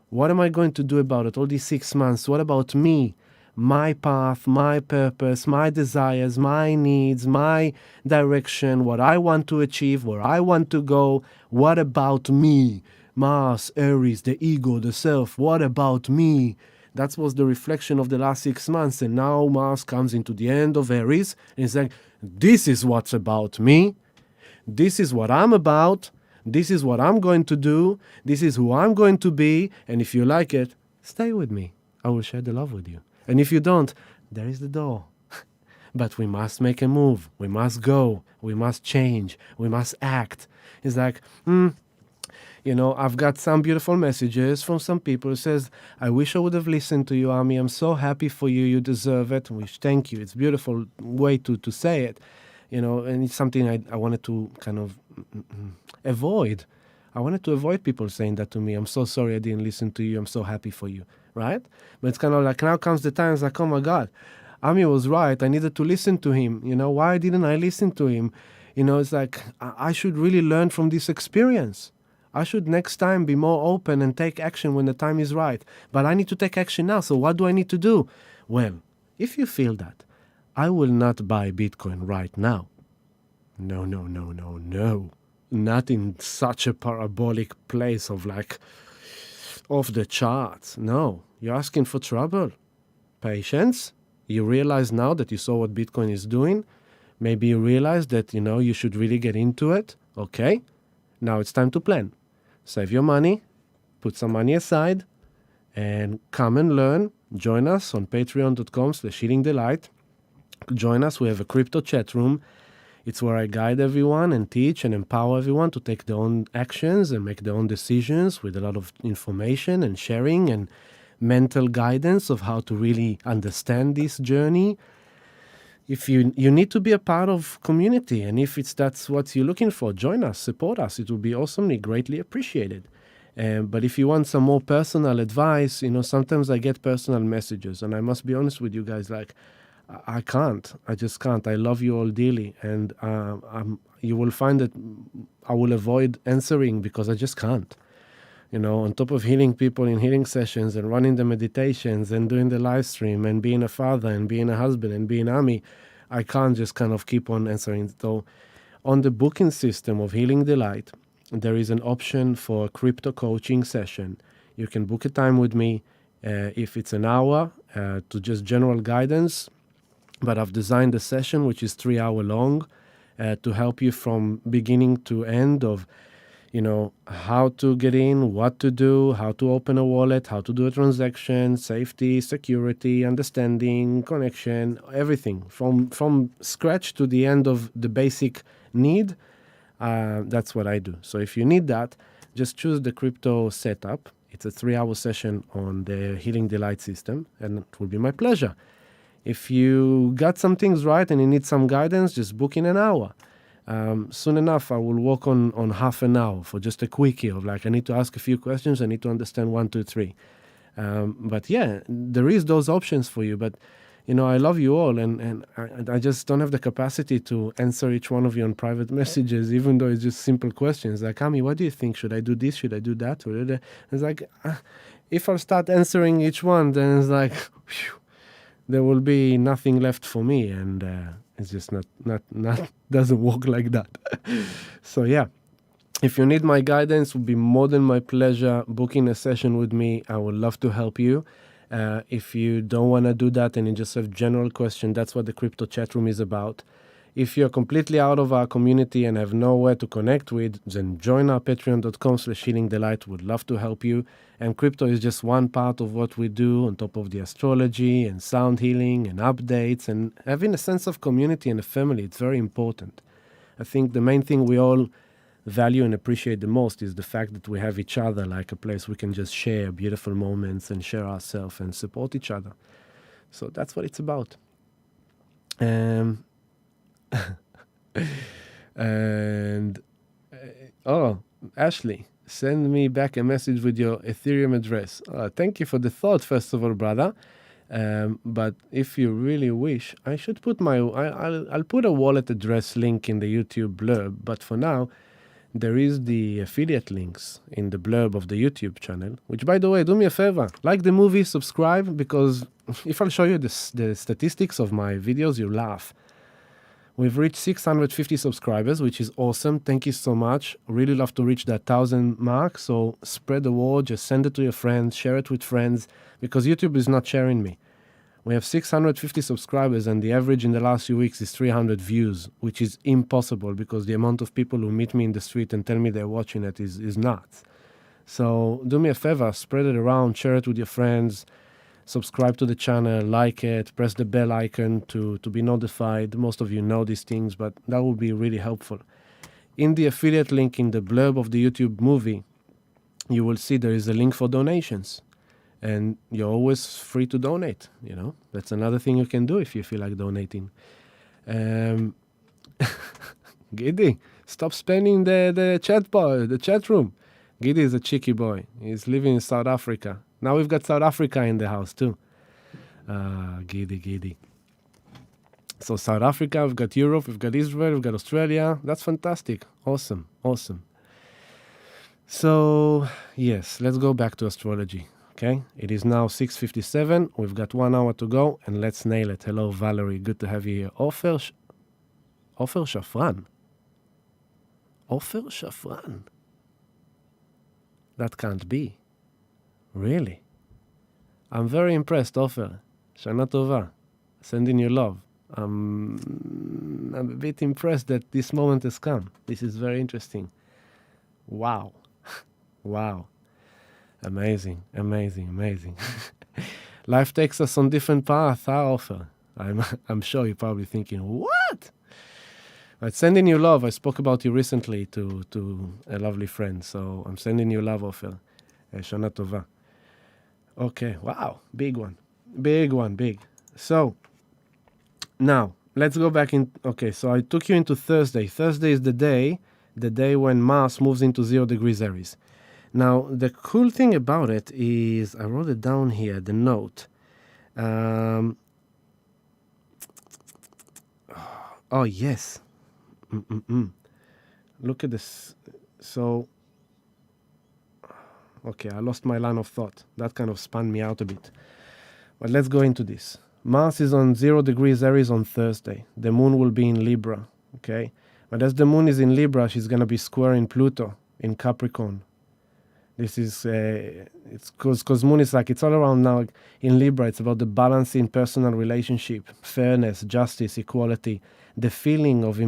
Speaker 1: What am I going to do about it all these 6 months? What about me? My path, my purpose, my desires, my needs, my direction, what I want to achieve, where I want to go. What about me? Mars, Aries, the ego, the self. What about me? That was the reflection of the last 6 months. And now Mars comes into the end of Aries and is like, this is what's about me. This is what I'm about. This is what I'm going to do. This is who I'm going to be. And if you like it, stay with me. I will share the love with you. And if you don't, there is the door. But we must make a move. We must go. We must change. We must act. It's like, I've got some beautiful messages from some people who says, I wish I would have listened to you, Ami. I'm so happy for you. You deserve it. Thank you. It's a beautiful way to say it, and it's something I wanted to kind of avoid. I wanted to avoid people saying that to me. I'm so sorry I didn't listen to you. I'm so happy for you, right? But it's kind of like now comes the time, it's like, oh my God, Ami was right. I needed to listen to him. Why didn't I listen to him? It's like I should really learn from this experience. I should next time be more open and take action when the time is right. But I need to take action now. So what do I need to do? Well, if you feel that, I will not buy Bitcoin right now. No. not in such a parabolic place of like off the charts. No, you're asking for trouble. Patience. You realize now that you saw what Bitcoin is doing. Maybe you realize that, you should really get into it. Okay, now it's time to plan. Save your money, put some money aside, and come and learn. Join us on patreon.com/healingdelight. Join us. We have a crypto chat room. It's where I guide everyone and teach and empower everyone to take their own actions and make their own decisions with a lot of information and sharing and mental guidance of how to really understand this journey. If you need to be a part of community, and if that's what you're looking for, join us, support us. It will be awesomely, greatly appreciated. But if you want some more personal advice, sometimes I get personal messages, and I must be honest with you guys, like, I can't. I just can't. I love you all dearly, and you will find that I will avoid answering because I just can't. On top of healing people in healing sessions and running the meditations and doing the live stream and being a father and being a husband and being Ami, I can't just kind of keep on answering. So on the booking system of Healing Delight, there is an option for a crypto coaching session. You can book a time with me if it's an hour to just general guidance. But I've designed a session which is 3 hours long to help you from beginning to end of, how to get in, what to do, how to open a wallet, how to do a transaction, safety, security, understanding, connection, everything from scratch to the end of the basic need. That's what I do. So if you need that, just choose the crypto setup. It's a 3-hour session on the Healing Delight system, and it will be my pleasure. If you got some things right and you need some guidance, just book in an hour. Soon enough, I will work on half an hour for just a quickie of like, I need to ask a few questions. I need to understand 1, 2, 3. But yeah, there is those options for you. But, I love you all. And I just don't have the capacity to answer each one of you on private messages, even though it's just simple questions. Like, Ami, what do you think? Should I do this? Should I do that? It's like, if I start answering each one, then it's like, whew, there will be nothing left for me, and it's just not doesn't work like that. So yeah, if you need my guidance, it would be more than my pleasure booking a session with me. I would love to help you. If you don't want to do that and you just have general question, that's what the crypto chat room is about. If you're completely out of our community and have nowhere to connect with, then join our patreon.com/healingdelight. Would love to help you. And crypto is just one part of what we do on top of the astrology and sound healing and updates and having a sense of community and a family. It's very important. I think the main thing we all value and appreciate the most is the fact that we have each other, like a place we can just share beautiful moments and share ourselves and support each other. So that's what it's about. And Ashley, send me back a message with your Ethereum address. Thank you for the thought, first of all, brother. But if you really wish, I should put I'll put a wallet address link in the YouTube blurb. But for now, there is the affiliate links in the blurb of the YouTube channel, which, by the way, do me a favor, like the movie, subscribe, because if I'll show you the statistics of my videos, you'll laugh. We've reached 650 subscribers, which is awesome. Thank you so much. Really love to reach that 1,000 mark. So spread the word, just send it to your friends, share it with friends, because YouTube is not sharing me. We have 650 subscribers, and the average in the last few weeks is 300 views, which is impossible because the amount of people who meet me in the street and tell me they're watching it is nuts. So do me a favor, spread it around, share it with your friends, subscribe to the channel, like it, press the bell icon to be notified. Most of you know these things, but that will be really helpful. In the affiliate link in the blurb of the YouTube movie, you will see there is a link for donations. And you're always free to donate, That's another thing you can do if you feel like donating. Giddy, stop spamming the chat room. Giddy is a cheeky boy. He's living in South Africa. Now we've got South Africa in the house too. Giddy. So South Africa, we've got Europe, we've got Israel, we've got Australia. That's fantastic. Awesome. So, yes, let's go back to astrology. Okay, it is now 6:57. We've got 1 hour to go, and let's nail it. Hello, Valerie. Good to have you here. Ofer Shafran. Ofer Shafran. That can't be. Really? I'm very impressed, Ofer. Shana Tova. Sending you love. I'm a bit impressed that this moment has come. This is very interesting. Wow. Wow. Amazing, amazing, amazing. Life takes us on different paths, huh, Ofer? I'm sure you're probably thinking, what? But sending you love. I spoke about you recently to a lovely friend, so I'm sending you love, Ofer. Shana Tova. Okay, wow, big one. Big one, big. So, now, let's go back in. Okay, so I took you into Thursday. Thursday is the day when Mars moves into 0 degrees Aries. Now, the cool thing about it is, I wrote it down here, the note. Oh, yes. Look at this. So, okay, I lost my line of thought. That kind of spun me out a bit. But let's go into this. Mars is on 0 degrees Aries on Thursday. The moon will be in Libra, okay? But as the moon is in Libra, she's going to be squaring Pluto in Capricorn. This is, it's because moon is like, it's all around now in Libra. It's about the balance in personal relationship, fairness, justice, equality, the feeling of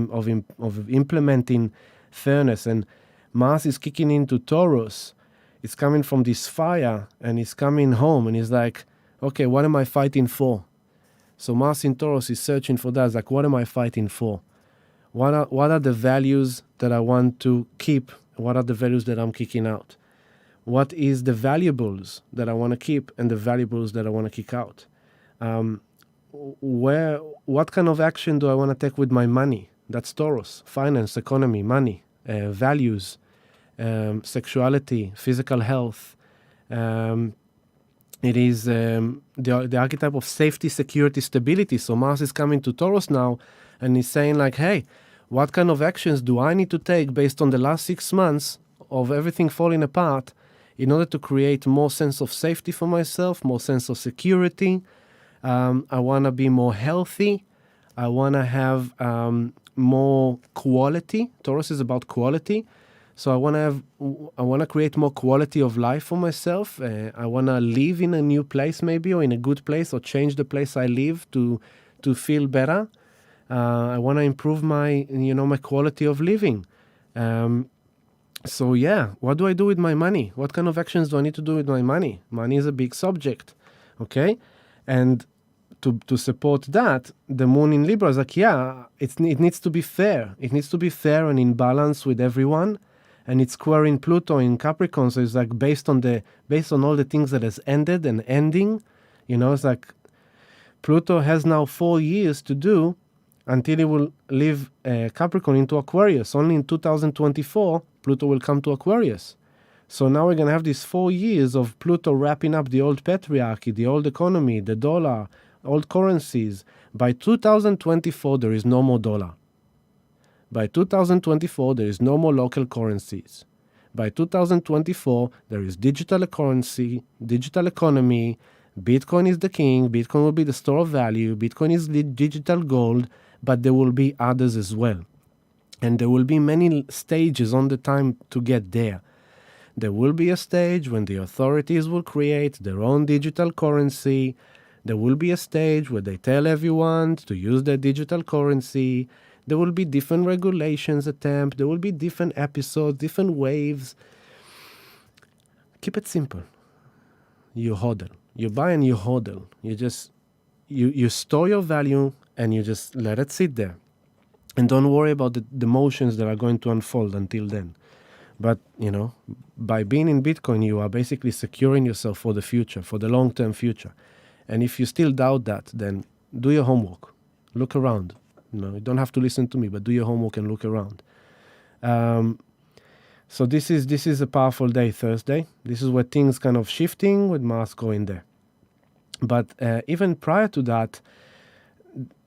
Speaker 1: implementing fairness. And Mars is kicking into Taurus. It's coming from this fire and it's coming home and it's like, okay, what am I fighting for? So Mars in Taurus is searching for that. It's like, what am I fighting for? What are the values that I want to keep? What are the values that I'm kicking out? What is the valuables that I want to keep and the valuables that I want to kick out? What kind of action do I want to take with my money? That's Taurus. Finance, economy, money, values, sexuality, physical health. It is the archetype of safety, security, stability. So Mars is coming to Taurus now and he's saying like, hey, what kind of actions do I need to take based on the last 6 months of everything falling apart in order to create more sense of safety for myself, more sense of security? I want to be more healthy. I want to have more quality. Taurus is about quality. So I want to create more quality of life for myself. I want to live in a new place maybe, or in a good place, or change the place I live to feel better. I want to improve my quality of living. So yeah, what do I do with my money? What kind of actions do I need to do with my money? Money is a big subject, okay? And to support that, the moon in Libra is like, yeah, it needs to be fair. It needs to be fair and in balance with everyone. And it's squaring Pluto in Capricorn, so it's like based on all the things that has ended and ending. It's like Pluto has now 4 years to do until it will leave Capricorn into Aquarius. Only in 2024, Pluto will come to Aquarius. So now we're going to have these 4 years of Pluto wrapping up the old patriarchy, the old economy, the dollar, old currencies. By 2024, there is no more dollar. By 2024, there is no more local currencies. By 2024, there is digital currency, digital economy. Bitcoin is the king. Bitcoin will be the store of value. Bitcoin is digital gold, but there will be others as well. And there will be many stages on the time to get there. There will be a stage when the authorities will create their own digital currency. There will be a stage where they tell everyone to use their digital currency. There will be different regulations attempt. There will be different episodes, different waves. Keep it simple. You hodl. You buy and you hodl. You store your value and you just let it sit there. And don't worry about the motions that are going to unfold until then. But, by being in Bitcoin, you are basically securing yourself for the future, for the long-term future. And if you still doubt that, then do your homework. Look around. You don't have to listen to me, but do your homework and look around. So this is a powerful day, Thursday. This is where things kind of shifting with Mars going there. But even prior to that,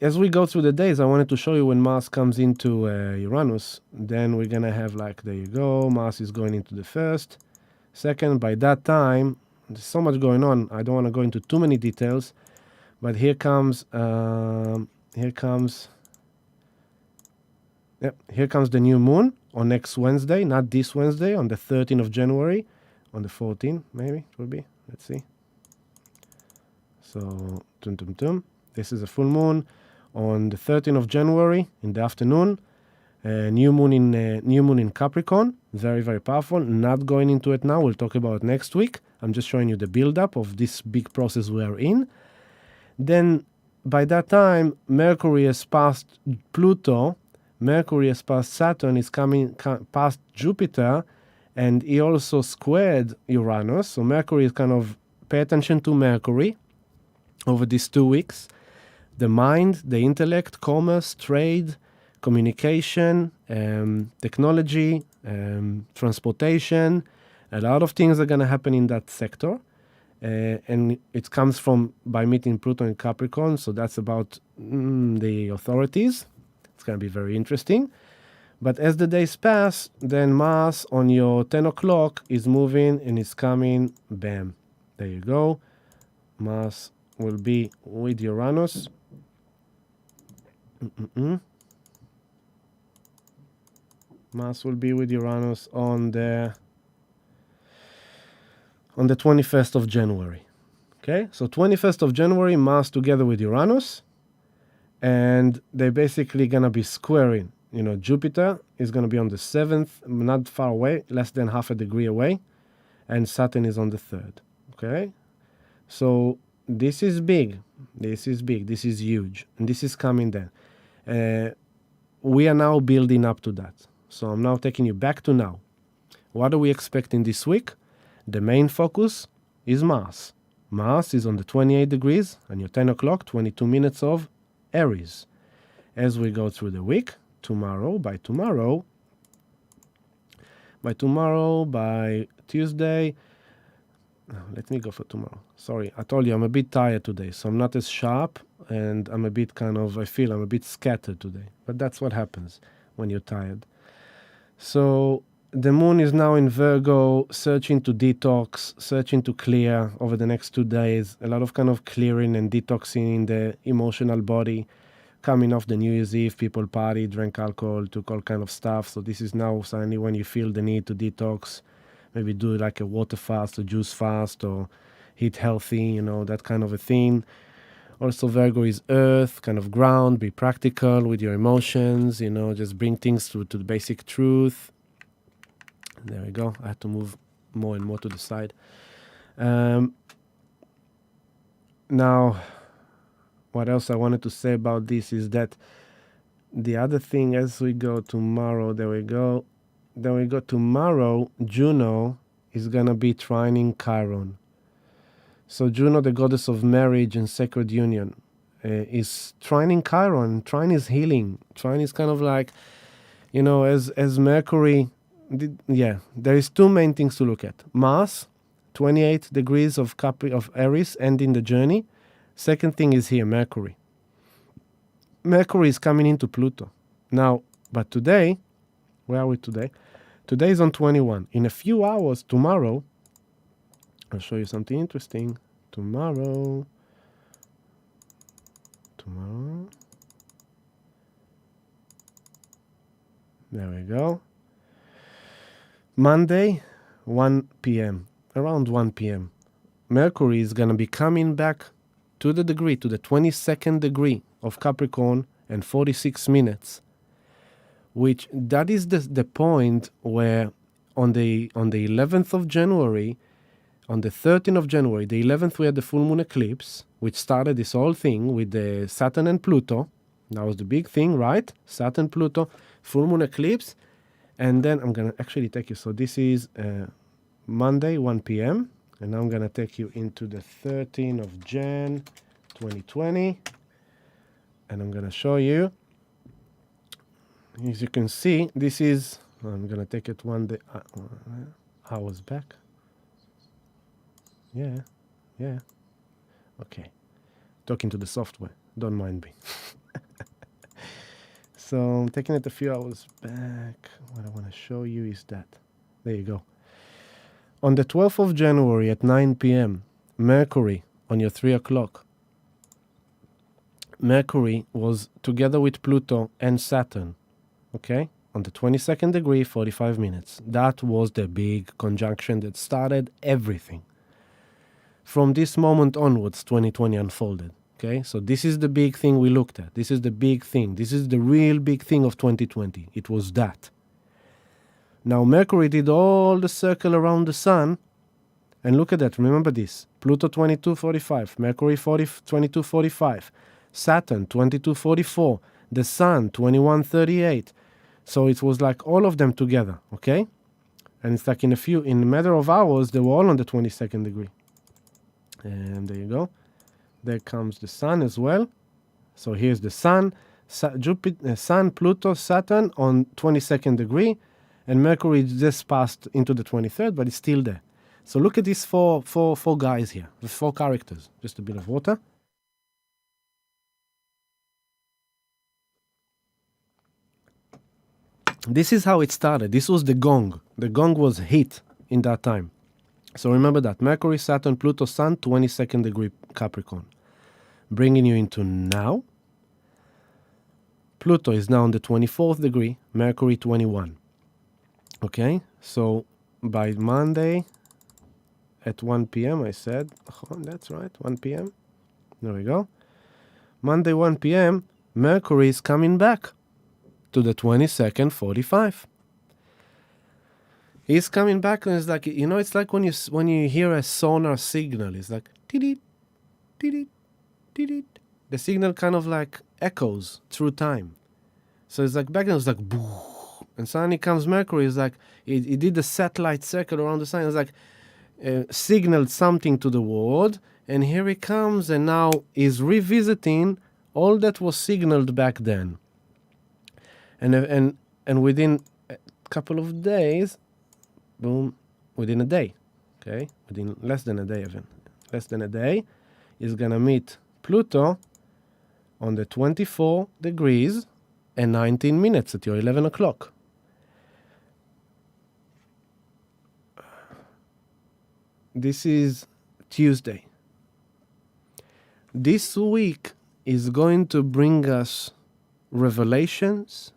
Speaker 1: as we go through the days, I wanted to show you when Mars comes into Uranus. Then we're going to have there you go. Mars is going into the first, second. By that time, there's so much going on. I don't want to go into too many details. But here comes Yep, here comes the new moon on next Wednesday, not this Wednesday, on the 13th of January, on the 14th, maybe it will be. Let's see. So, this is a full moon on the 13th of January in the afternoon. New moon in Capricorn, very, very powerful. Not going into it now. We'll talk about it next week. I'm just showing you the build-up of this big process we are in. Then, by that time, Mercury has passed Pluto. Mercury has passed Saturn, is coming past Jupiter, and he also squared Uranus. So Mercury is kind of, pay attention to Mercury over these 2 weeks. The mind, the intellect, commerce, trade, communication, technology, transportation. A lot of things are going to happen in that sector. And it comes by meeting Pluto in Capricorn. So that's about the authorities. It's going to be very interesting. But as the days pass, then Mars on your 10 o'clock is moving and is coming. Bam. There you go. Mars will be with Uranus. Mars will be with Uranus on the 21st of January. Okay? So 21st of January, Mars together with Uranus. And they're basically going to be squaring. You know, Jupiter is going to be on the 7th, not far away, less than half a degree away. And Saturn is on the 3rd. Okay? So this is big. This is big. This is huge. And this is coming then. We are now building up to that. So I'm now taking you back to now. What are we expecting this week? The main focus is Mars. Mars is on the 28 degrees and your 10 o'clock, 22 minutes of Aries. As we go through the week, by Tuesday, let me go for tomorrow. Sorry, I told you I'm a bit tired today, so I'm not as sharp and I'm a bit I feel I'm a bit scattered today. But that's what happens when you're tired. So the moon is now in Virgo, searching to detox, searching to clear over the next 2 days. A lot of kind of clearing and detoxing in the emotional body. Coming off the New Year's Eve, people party, drank alcohol, took all kind of stuff. So this is now suddenly when you feel the need to detox. Maybe do like a water fast or juice fast or eat healthy, that kind of a thing. Also, Virgo is earth, kind of ground, be practical with your emotions, just bring things to the basic truth. There we go. I had to move more and more to the side. Now, what else I wanted to say about this is that the other thing as we go tomorrow, tomorrow, Juno is going to be trining Chiron. So Juno, the goddess of marriage and sacred union, is trining Chiron. Trine is healing. Trine is kind of like, as Mercury... there is 2 main things to look at. Mars, 28 degrees of Aries, ending the journey. Second thing is here, Mercury. Mercury is coming into Pluto. Now, but today, where are we today? Today is on 21. In a few hours, tomorrow, I'll show you something interesting. Tomorrow. There we go. Monday, 1 p.m. Around 1 p.m. Mercury is going to be coming back to the 22nd degree of Capricorn and 46 minutes. Which, that is the point where on the 11th of January, on the 13th of January, the 11th, we had the full moon eclipse, which started this whole thing with the Saturn and Pluto. That was the big thing, right? Saturn, Pluto, full moon eclipse. And then I'm going to actually take you. So this is Monday, 1 p.m. And now I'm going to take you into the 13th of Jan, 2020. And I'm going to show you. As you can see, this is... I'm going to take it one day. Hours back. Yeah. Okay. Talking to the software. Don't mind me. So I'm taking it a few hours back. What I want to show you is that. There you go. On the 12th of January at 9 p.m., Mercury on your 3 o'clock. Mercury was together with Pluto and Saturn. okay? On the 22nd degree, 45 minutes. That was the big conjunction that started everything. From this moment onwards, 2020 unfolded, okay? So this is the big thing we looked at. This is the big thing. This is the real big thing of 2020. It was that. Now, Mercury did all the circle around the sun, and look at that. Remember this. Pluto 2245, Mercury 2245, Saturn 2244, the Sun 2138. So it was like all of them together, okay? And it's like in a matter of hours, they were all on the 22nd degree. And there you go. There comes the Sun as well. So here's the Sun, Jupiter, Sun, Pluto, Saturn on 22nd degree, and Mercury just passed into the 23rd, but it's still there. So look at these four guys here, the four characters. Just a bit of water. This is how it started. This was the gong. The gong was hit in that time. So remember that. Mercury, Saturn, Pluto, Sun, 22nd degree Capricorn. Bringing you into now. Pluto is now on the 24th degree, Mercury 21. Okay, so by Monday at 1 p.m. I said, oh, that's right, 1 p.m. There we go. Monday 1 p.m. Mercury is coming back to the 22nd 45. He's coming back, and it's like, you know, it's like when you hear a sonar signal, it's like tidit, tidit, tidit. The signal kind of like echoes through time. So it's like back then it was like boo. And suddenly comes Mercury, it's like he did the satellite circle around the sun, it's like signaled something to the world, and here he comes, and now he's revisiting all that was signaled back then. And within a couple of days, boom, within a day, okay, within less than a day even, less than a day, he's gonna meet Pluto on the 24 degrees and 19 minutes at your 11 o'clock. This is Tuesday. This week is going to bring us revelations,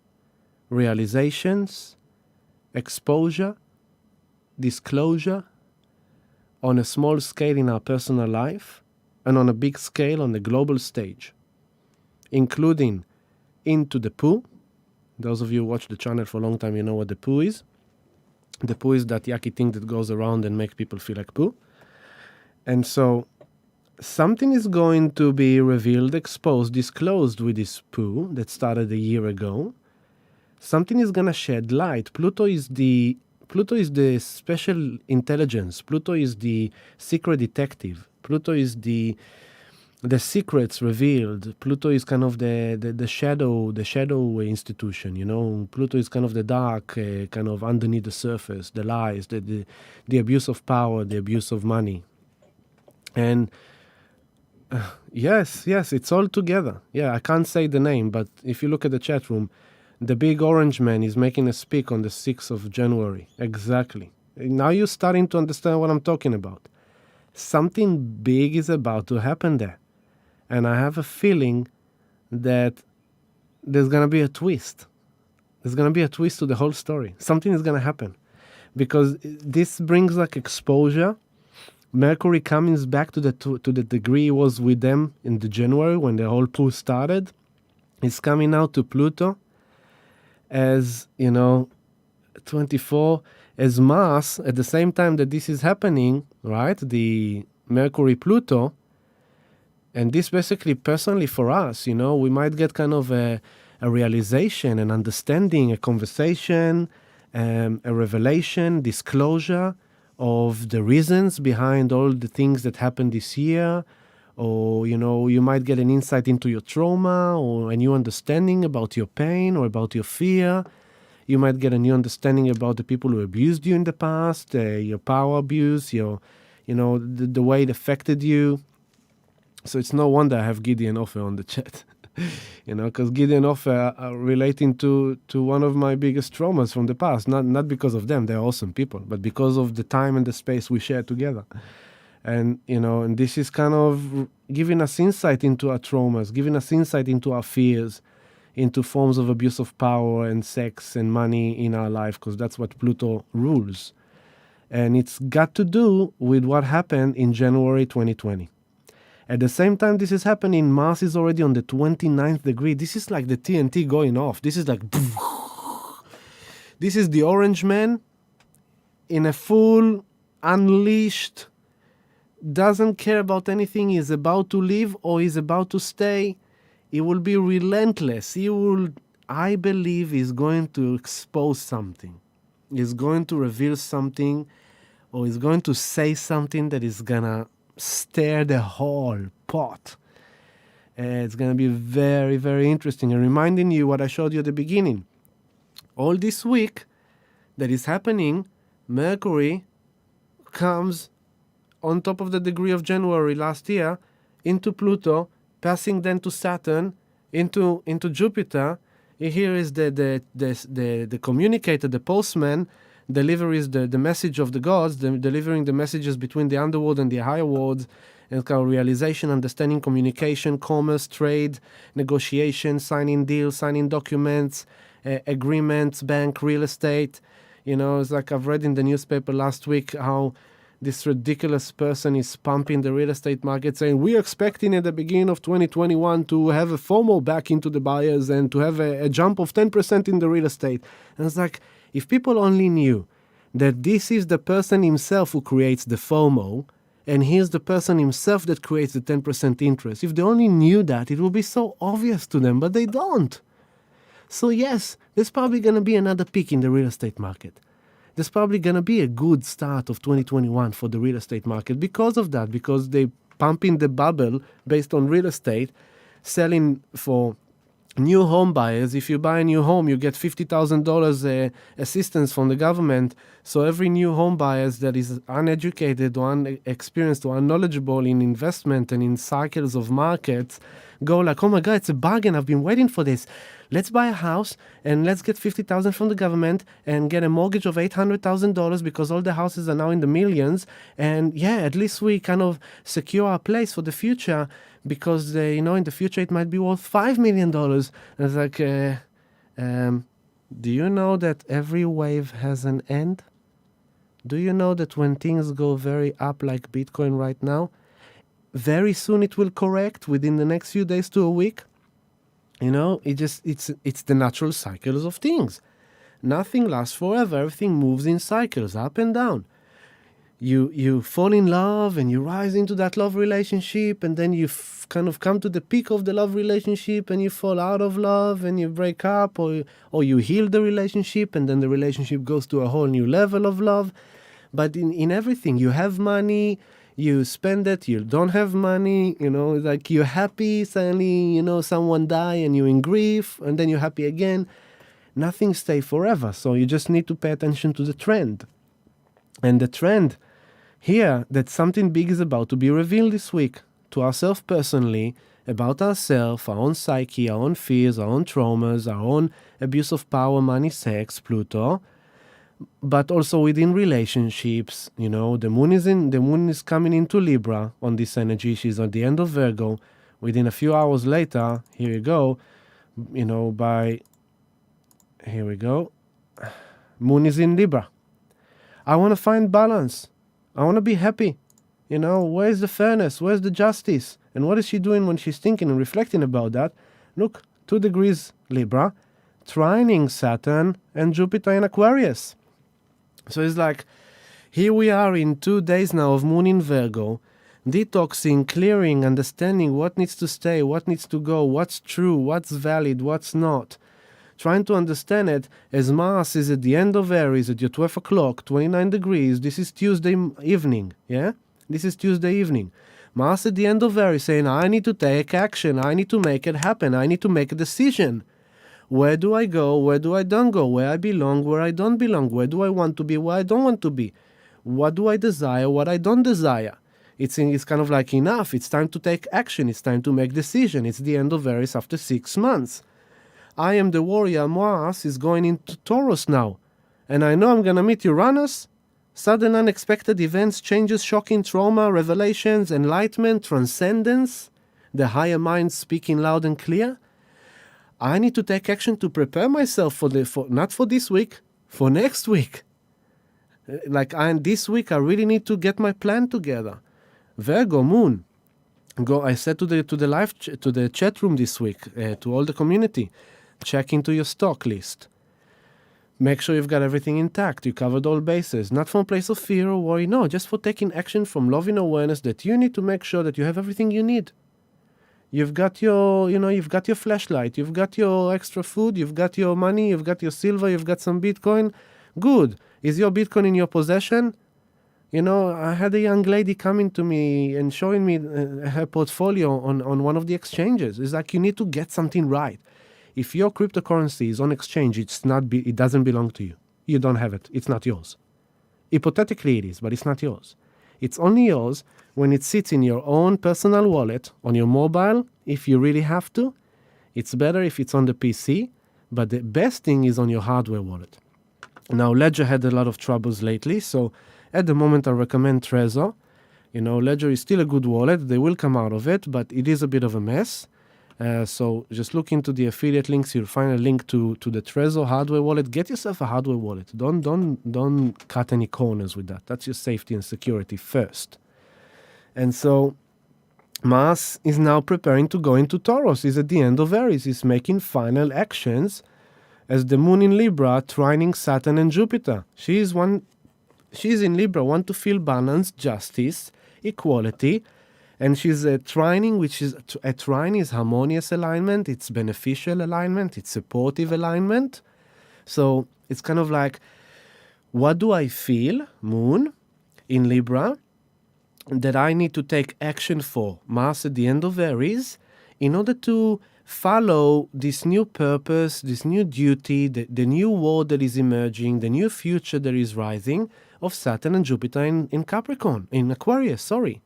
Speaker 1: realizations, exposure, disclosure on a small scale in our personal life and on a big scale on the global stage, including into the poo. Those of you who watch the channel for a long time, you know what the poo is. The poo is that yucky thing that goes around and makes people feel like poo. And so something is going to be revealed, exposed, disclosed with this poo that started a year ago. Something is going to shed light. Pluto is the special intelligence. Pluto is the secret detective. Pluto is the secrets revealed. Pluto is kind of the shadow institution, you know. Pluto is kind of the dark, kind of underneath the surface, the lies, the abuse of power, the abuse of money. And yes, it's all together. Yeah, I can't say the name, but if you look at the chat room, the big orange man is making a speak on the 6th of January. Exactly. Now you're starting to understand what I'm talking about. Something big is about to happen there. And I have a feeling that there's going to be a twist. There's going to be a twist to the whole story. Something is going to happen. Because this brings like exposure. Mercury comes back to the degree it was with them in the January when the whole poo started. It's coming now to Pluto as, 24, as Mars, at the same time that this is happening, right? The Mercury-Pluto. And this basically, personally for us, we might get kind of a realization, an understanding, a conversation, a revelation, disclosure of the reasons behind all the things that happened this year. Or, you might get an insight into your trauma or a new understanding about your pain or about your fear. You might get a new understanding about the people who abused you in the past, your power abuse, the way it affected you. So it's no wonder I have Gideon Offer on the chat, because Gideon Offer are relating to one of my biggest traumas from the past. Not because of them, they're awesome people, but because of the time and the space we share together. And, and this is kind of giving us insight into our traumas, giving us insight into our fears, into forms of abuse of power and sex and money in our life, because that's what Pluto rules. And it's got to do with what happened in January 2020. At the same time this is happening, Mars is already on the 29th degree. This is like the TNT going off. This is like... This is the Orange Man in a full, unleashed, doesn't care about anything. He's about to leave or he's about to stay. He will be relentless. I believe he's going to expose something. He's going to reveal something, or he's going to say something that is going to stir the whole pot. It's going to be very, very interesting. And reminding you what I showed you at the beginning. All this week that is happening, Mercury comes on top of the degree of January last year into Pluto, passing then to Saturn, into Jupiter. Here is the communicator, the postman, delivers the message of the gods, delivering the messages between the underworld and the higher world, and kind of realization, understanding, communication, commerce, trade, negotiation, signing deals, signing documents, agreements, bank, real estate. It's like I've read in the newspaper last week how this ridiculous person is pumping the real estate market, saying we're expecting at the beginning of 2021 to have a FOMO back into the buyers and to have a jump of 10% in the real estate. And it's like, if people only knew that this is the person himself who creates the FOMO, and here's the person himself that creates the 10% interest. If they only knew that, it would be so obvious to them, but they don't. So yes, there's probably going to be another peak in the real estate market. There's probably going to be a good start of 2021 for the real estate market because of that, because they pumping the bubble based on real estate, selling for new home buyers. If you buy a new home, you get $50,000 assistance from the government. So every new home buyer that is uneducated or unexperienced or unknowledgeable in investment and in cycles of markets go like, oh my God, it's a bargain. I've been waiting for this. Let's buy a house and let's get $50,000 from the government and get a mortgage of $800,000 because all the houses are now in the millions. And yeah, at least we kind of secure our place for the future, because in the future it might be worth $5 million. And it's like, do you know that every wave has an end? Do you know that when things go very up like Bitcoin right now, very soon it will correct within the next few days to a week? It's the natural cycles of things. Nothing lasts forever. Everything moves in cycles, up and down. You fall in love and you rise into that love relationship, and then you kind of come to the peak of the love relationship and you fall out of love and you break up, or you heal the relationship and then the relationship goes to a whole new level of love. But in everything, you have money, you spend it, you don't have money, like you're happy, suddenly, someone die and you're in grief, and then you're happy again. Nothing stays forever, so you just need to pay attention to the trend. And the trend here, that something big is about to be revealed this week to ourselves personally, about ourselves, our own psyche, our own fears, our own traumas, our own abuse of power, money, sex, Pluto, but also within relationships. The moon is coming into Libra on this energy. She's at the end of Virgo. Within a few hours later, here you go, here we go, moon is in Libra. I want to find balance. I want to be happy. Where's the fairness? Where's the justice? And what is she doing when she's thinking and reflecting about that? Look, 2 degrees Libra, trining Saturn and Jupiter in Aquarius. So it's like, here we are in 2 days now of moon in Virgo, detoxing, clearing, understanding what needs to stay, what needs to go, what's true, what's valid, what's not. Trying to understand it as Mars is at the end of Aries at your 12 o'clock, 29 degrees. This is Tuesday evening, yeah? This is Tuesday evening. Mars at the end of Aries saying, I need to take action. I need to make it happen. I need to make a decision. Where do I go? Where do I don't go? Where I belong? Where I don't belong? Where do I want to be? Where I don't want to be? What do I desire? What I don't desire? It's kind of like enough. It's time to take action. It's time to make decision. It's the end of Aries after 6 months. I am the warrior. Mars is going into Taurus now. And I know I'm going to meet Uranus. Sudden unexpected events, changes, shocking trauma, revelations, enlightenment, transcendence. The higher mind speaking loud and clear. I need to take action to prepare myself for not for this week, for next week. This week I really need to get my plan together. Virgo, Moon. I said to the chat room this week, to all the community, check into your stock list. Make sure you've got everything intact. You covered all bases. Not from a place of fear or worry. No, just for taking action from love and awareness that you need to make sure that you have everything you need. You've got you've got your flashlight. You've got your extra food. You've got your money. You've got your silver. You've got some Bitcoin. Good. Is your Bitcoin in your possession? I had a young lady coming to me and showing me her portfolio on one of the exchanges. It's like you need to get something right. If your cryptocurrency is on exchange, it doesn't belong to you. You don't have it. It's not yours. Hypothetically it is, but it's not yours. It's only yours when it sits in your own personal wallet, on your mobile, if you really have to. It's better if it's on the PC, but the best thing is on your hardware wallet. Now, Ledger had a lot of troubles lately, so at the moment I recommend Trezor. Ledger is still a good wallet. They will come out of it, but it is a bit of a mess. So just look into the affiliate links. You'll find a link to the Trezor hardware wallet. Get yourself a hardware wallet. Don't cut any corners with that. That's your safety and security first. And so Mars is now preparing to go into Taurus. He's at the end of Aries. He's making final actions as the moon in Libra trining Saturn and Jupiter. She's in Libra, want to feel balance, justice, equality. And she's a trining, which is a trine is harmonious alignment, it's beneficial alignment, it's supportive alignment. So it's kind of like, what do I feel, Moon, in Libra, that I need to take action for, Mars at the end of Aries, in order to follow this new purpose, this new duty, the new world that is emerging, the new future that is rising of Saturn and Jupiter in Capricorn, in Aquarius, sorry.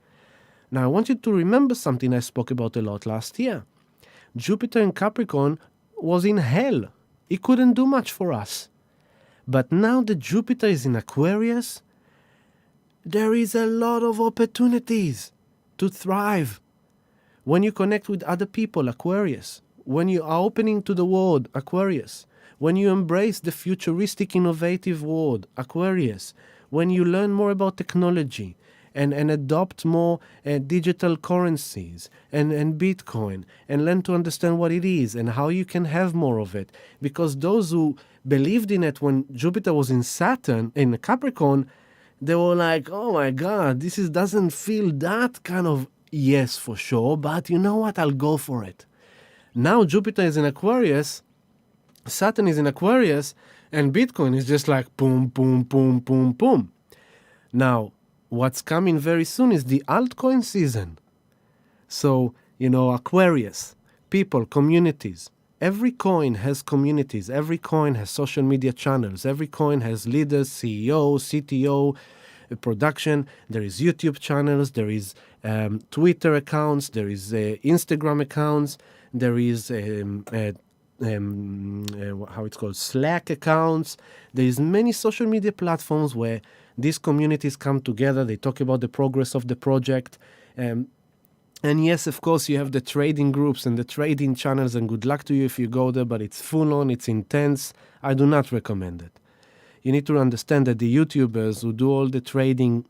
Speaker 1: Now, I want you to remember something I spoke about a lot last year. Jupiter in Capricorn was in hell. He couldn't do much for us. But now that Jupiter is in Aquarius, there is a lot of opportunities to thrive. When you connect with other people, Aquarius. When you are opening to the world, Aquarius. When you embrace the futuristic, innovative world, Aquarius. When you learn more about technology, and adopt more digital currencies and Bitcoin and learn to understand what it is and how you can have more of it. Because those who believed in it when Jupiter was in Saturn, in Capricorn, they were like, oh my God, doesn't feel that kind of yes for sure, but you know what, I'll go for it. Now Jupiter is in Aquarius, Saturn is in Aquarius, and Bitcoin is just like boom, boom, boom, boom, boom. Now, what's coming very soon is the altcoin season. So, Aquarius, people, communities. Every coin has communities. Every coin has social media channels. Every coin has leaders, CEO, CTO, production. There is YouTube channels. There is Twitter accounts. There is Instagram accounts. There is Slack accounts. There is many social media platforms where these communities come together. They talk about the progress of the project. And yes, of course, you have the trading groups and the trading channels, and good luck to you if you go there, but it's full on, it's intense. I do not recommend it. You need to understand that the YouTubers who do all the trading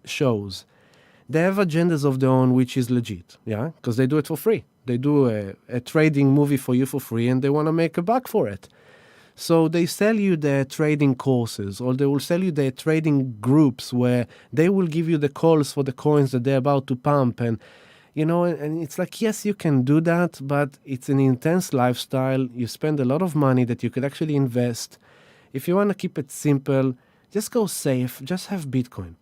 Speaker 1: shows, they have agendas of their own, which is legit, yeah? Because they do it for free. They do a trading movie for you for free, and they want to make a buck for it. So they sell you their trading courses, or they will sell you their trading groups where they will give you the calls for the coins that they're about to pump. And, and it's like, yes, you can do that, but it's an intense lifestyle. You spend a lot of money that you could actually invest. If you want to keep it simple, just go safe, just have Bitcoin.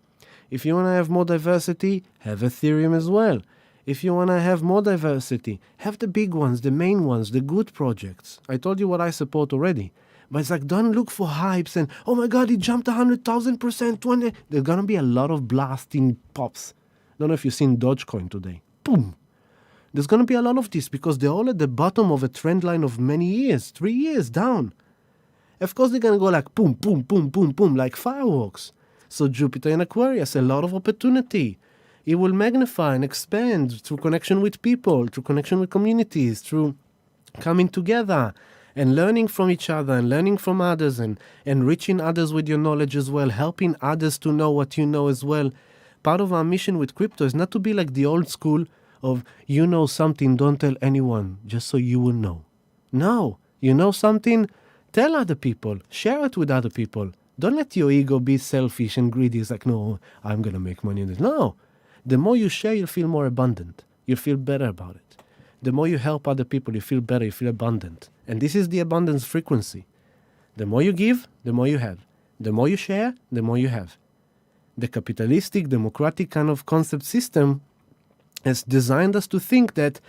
Speaker 1: If you want to have more diversity, have Ethereum as well. If you want to have more diversity, have the big ones, the main ones, the good projects. I told you what I support already. But it's like, don't look for hypes and, oh my God, it jumped 100,000%, 20. There's going to be a lot of blasting pops. Don't know if you've seen Dogecoin today. Boom. There's going to be a lot of this because they're all at the bottom of a trend line of many years, 3 years down. Of course, they're going to go like boom, boom, boom, boom, boom, like fireworks. So Jupiter in Aquarius, a lot of opportunity. It will magnify and expand through connection with people, through connection with communities, through coming together and learning from each other and learning from others and enriching others with your knowledge as well, helping others to know what you know as well. Part of our mission with crypto is not to be like the old school of you know something, don't tell anyone, just so you will know. No, you know something, tell other people, share it with other people. Don't let your ego be selfish and greedy. It's like, no, I'm going to make money on this. No, the more you share, you'll feel more abundant. You'll feel better about it. The more you help other people, you feel better, you feel abundant. And this is the abundance frequency. The more you give, the more you have. The more you share, the more you have. The capitalistic, democratic kind of concept system has designed us to think that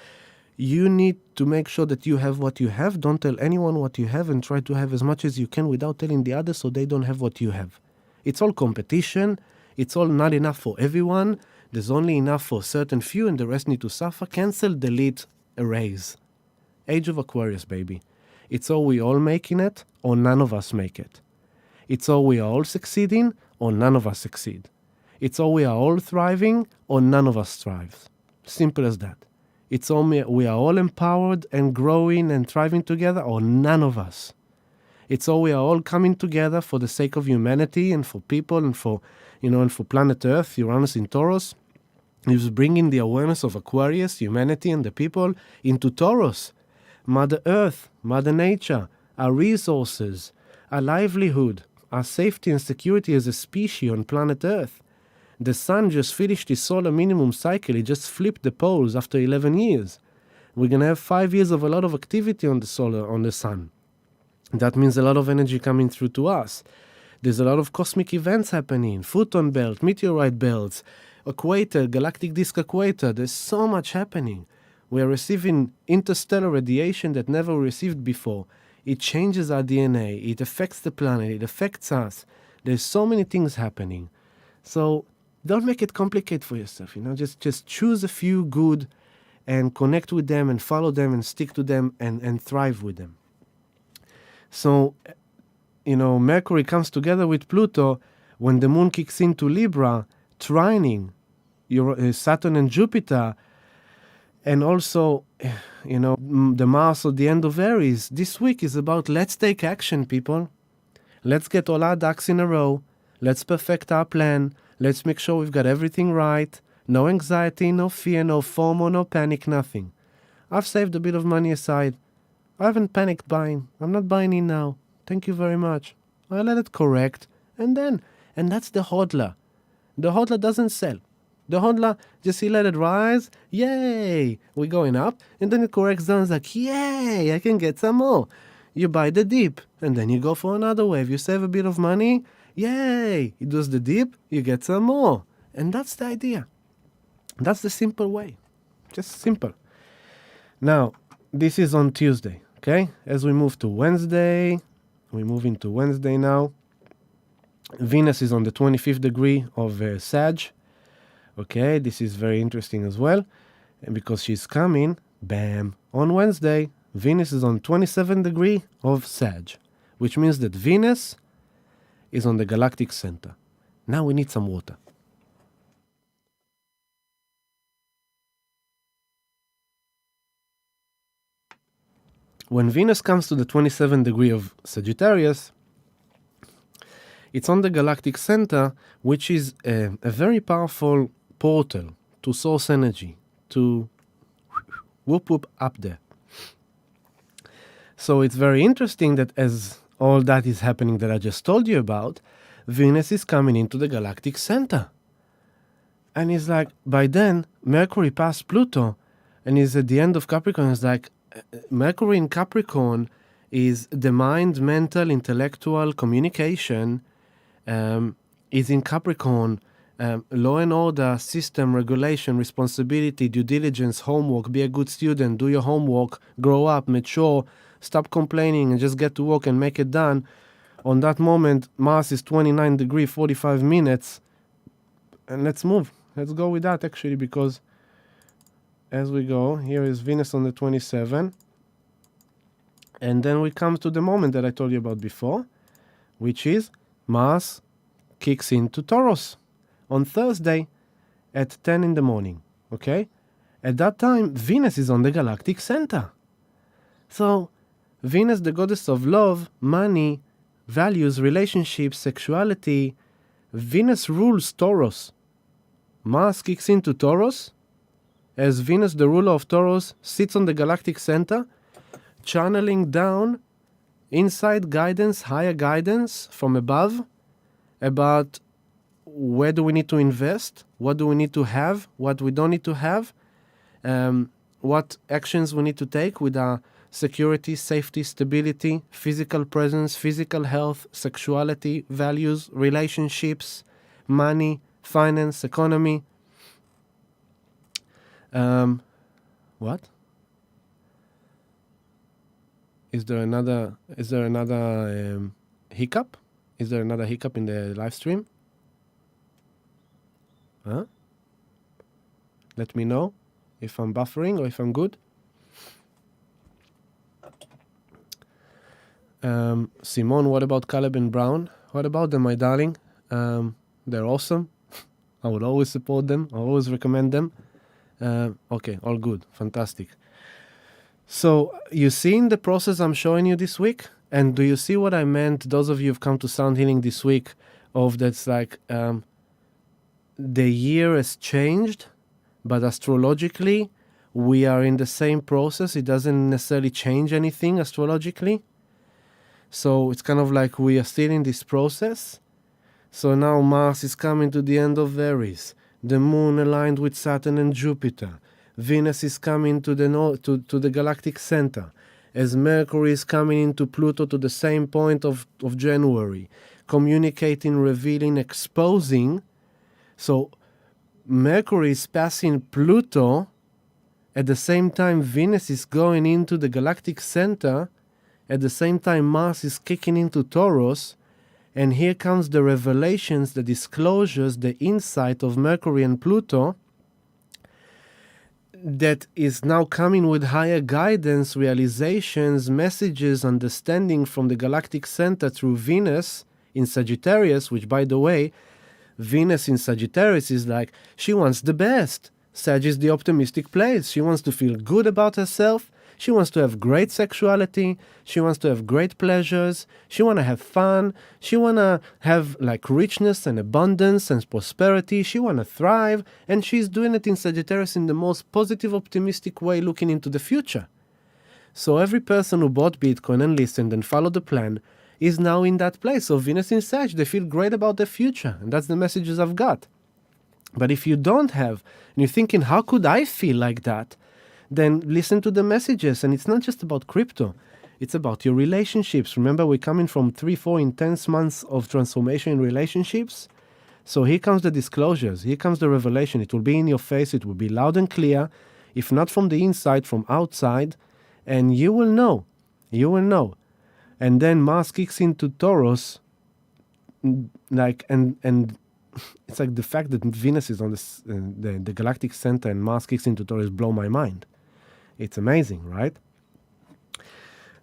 Speaker 1: you need to make sure that you have what you have. Don't tell anyone what you have and try to have as much as you can without telling the others so they don't have what you have. It's all competition. It's all not enough for everyone. There's only enough for a certain few and the rest need to suffer. Cancel, delete, erase. Age of Aquarius, baby. It's all we all making it or none of us make it. It's all we are all succeeding or none of us succeed. It's all we are all thriving or none of us thrives. Simple as that. It's all we are all empowered and growing and thriving together or none of us. It's all we are all coming together for the sake of humanity and for people and for, and for planet Earth, Uranus in Taurus. It's bringing the awareness of Aquarius, humanity and the people into Taurus. Mother Earth, Mother Nature, our resources, our livelihood, our safety and security as a species on planet Earth. The sun just finished his solar minimum cycle. He just flipped the poles after 11 years. We're going to have 5 years of a lot of activity on the sun. That means a lot of energy coming through to us. There's a lot of cosmic events happening. Photon belt, meteorite belts, equator, galactic disk equator. There's so much happening. We are receiving interstellar radiation that never received before. It changes our DNA. It affects the planet. It affects us. There's so many things happening. So don't make it complicated for yourself. Just choose a few good and connect with them and follow them and stick to them and thrive with them. So, Mercury comes together with Pluto when the moon kicks into Libra, trining Saturn and Jupiter, and also, the Mars at the end of Aries. This week is about let's take action, people. Let's get all our ducks in a row. Let's perfect our plan. Let's make sure we've got everything right. No anxiety, no fear, no FOMO, no panic, nothing. I've saved a bit of money aside. I haven't panicked buying. I'm not buying in now. Thank you very much. I let it correct. And that's the hodler. The hodler doesn't sell. The hodler, just he let it rise. Yay! We're going up. And then it corrects down. It's like, yay! I can get some more. You buy the dip. And then you go for another wave. You save a bit of money. Yay! It does the dip. You get some more. And that's the idea. That's the simple way. Just simple. Now, this is on Tuesday. Okay? As we move to Wednesday, we move into Wednesday now. Venus is on the 25th degree of Sag. Okay, this is very interesting as well. And because she's coming, bam, on Wednesday, Venus is on 27th degree of Sag, which means that Venus is on the galactic center. Now we need some water. When Venus comes to the 27th degree of Sagittarius, it's on the galactic center, which is a very powerful portal to source energy, to whoop whoop up there. So it's very interesting that as all that is happening that I just told you about, Venus is coming into the galactic center. And it's like, by then, Mercury passed Pluto, and is at the end of Capricorn. It's like, Mercury in Capricorn is the mind, mental, intellectual communication, is in Capricorn, law and order, system, regulation, responsibility, due diligence, homework, be a good student, do your homework, grow up, mature, stop complaining and just get to work and make it done. On that moment, Mars is 29 degrees, 45 minutes. And let's move. Let's go with that actually, because as we go, here is Venus on the 27. And then we come to the moment that I told you about before, which is Mars kicks into Taurus on Thursday at 10 in the morning, okay? At that time, Venus is on the galactic center. So, Venus, the goddess of love, money, values, relationships, sexuality, Venus rules Taurus. Mars kicks into Taurus, as Venus, the ruler of Taurus, sits on the galactic center, channeling down inside guidance, higher guidance from above about where do we need to invest, what do we need to have, what we don't need to have, what actions we need to take with our security, safety, stability, physical presence, physical health, sexuality, values, relationships, money, finance, economy. What? Is there another hiccup? Is there another hiccup in the live stream? Huh? Let me know if I'm buffering or if I'm good. Simone, what about Caleb and Brown? What about them, my darling? They're awesome. I would always support them. I always recommend them. Okay, all good. Fantastic. So, you seen the process I'm showing you this week? And do you see what I meant, those of you who've come to Sound Healing this week, of that's like the year has changed, but astrologically, we are in the same process. It doesn't necessarily change anything astrologically. So it's kind of like we are still in this process. So now Mars is coming to the end of Aries. The moon aligned with Saturn and Jupiter. Venus is coming to the galactic center. As Mercury is coming into Pluto to the same point of January. Communicating, revealing, exposing. So Mercury is passing Pluto. At the same time, Venus is going into the galactic center. At the same time, Mars is kicking into Taurus. And here comes the revelations, the disclosures, the insight of Mercury and Pluto that is now coming with higher guidance, realizations, messages, understanding from the galactic center through Venus in Sagittarius, which, by the way, Venus in Sagittarius is like, she wants the best. Sag is the optimistic place. She wants to feel good about herself. She wants to have great sexuality. She wants to have great pleasures. She want to have fun. She want to have like richness and abundance and prosperity. She want to thrive. And she's doing it in Sagittarius in the most positive, optimistic way, looking into the future. So every person who bought Bitcoin and listened and followed the plan is now in that place. So Venus in Sag, they feel great about their future. And that's the messages I've got. But if you don't have, and you're thinking, how could I feel like that? Then listen to the messages. And it's not just about crypto. It's about your relationships. Remember, we're coming from 3-4 intense months of transformation in relationships. So here comes the disclosures. Here comes the revelation. It will be in your face. It will be loud and clear. If not from the inside, from outside. And you will know. You will know. And then Mars kicks into Taurus. Like, and it's like the fact that Venus is on the galactic center and Mars kicks into Taurus blow my mind. It's amazing, right?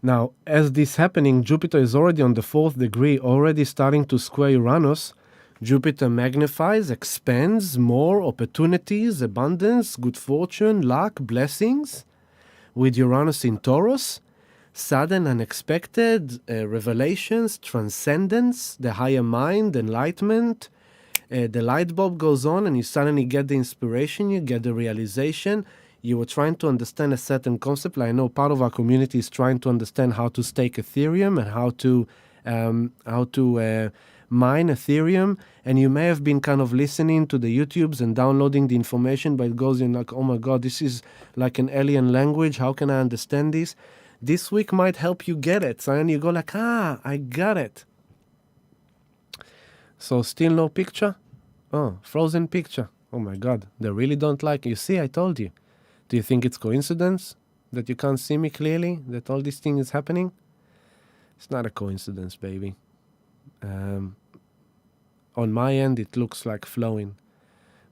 Speaker 1: Now, as this happening, Jupiter is already on the 4th degree, already starting to square Uranus. Jupiter magnifies, expands, more opportunities, abundance, good fortune, luck, blessings. With Uranus in Taurus, sudden, unexpected revelations, transcendence, the higher mind, enlightenment. The light bulb goes on and you suddenly get the inspiration, you get the realization. You were trying to understand a certain concept. Like I know part of our community is trying to understand how to stake Ethereum and how to mine Ethereum. And you may have been kind of listening to the YouTubes and downloading the information, but it goes in like, oh my God, this is like an alien language. How can I understand this? This week might help you get it. So then you go like, I got it. So still no picture? Oh, frozen picture. Oh my God, they really don't like it. You see, I told you. Do you think it's coincidence that you can't see me clearly, that all this thing is happening? It's not a coincidence, baby. On my end, it looks like flowing.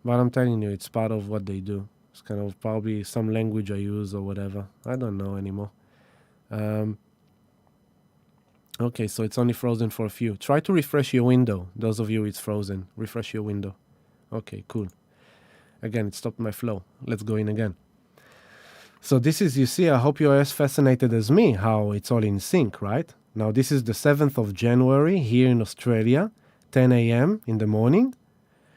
Speaker 1: But I'm telling you, it's part of what they do. It's kind of probably some language I use or whatever. I don't know anymore. Okay, so it's only frozen for a few. Try to refresh your window. Those of you it's frozen. Refresh your window. Okay, cool. Again, it stopped my flow. Let's go in again. So this is, you see, I hope you're as fascinated as me, how it's all in sync, right? Now, this is the 7th of January here in Australia, 10 a.m. in the morning.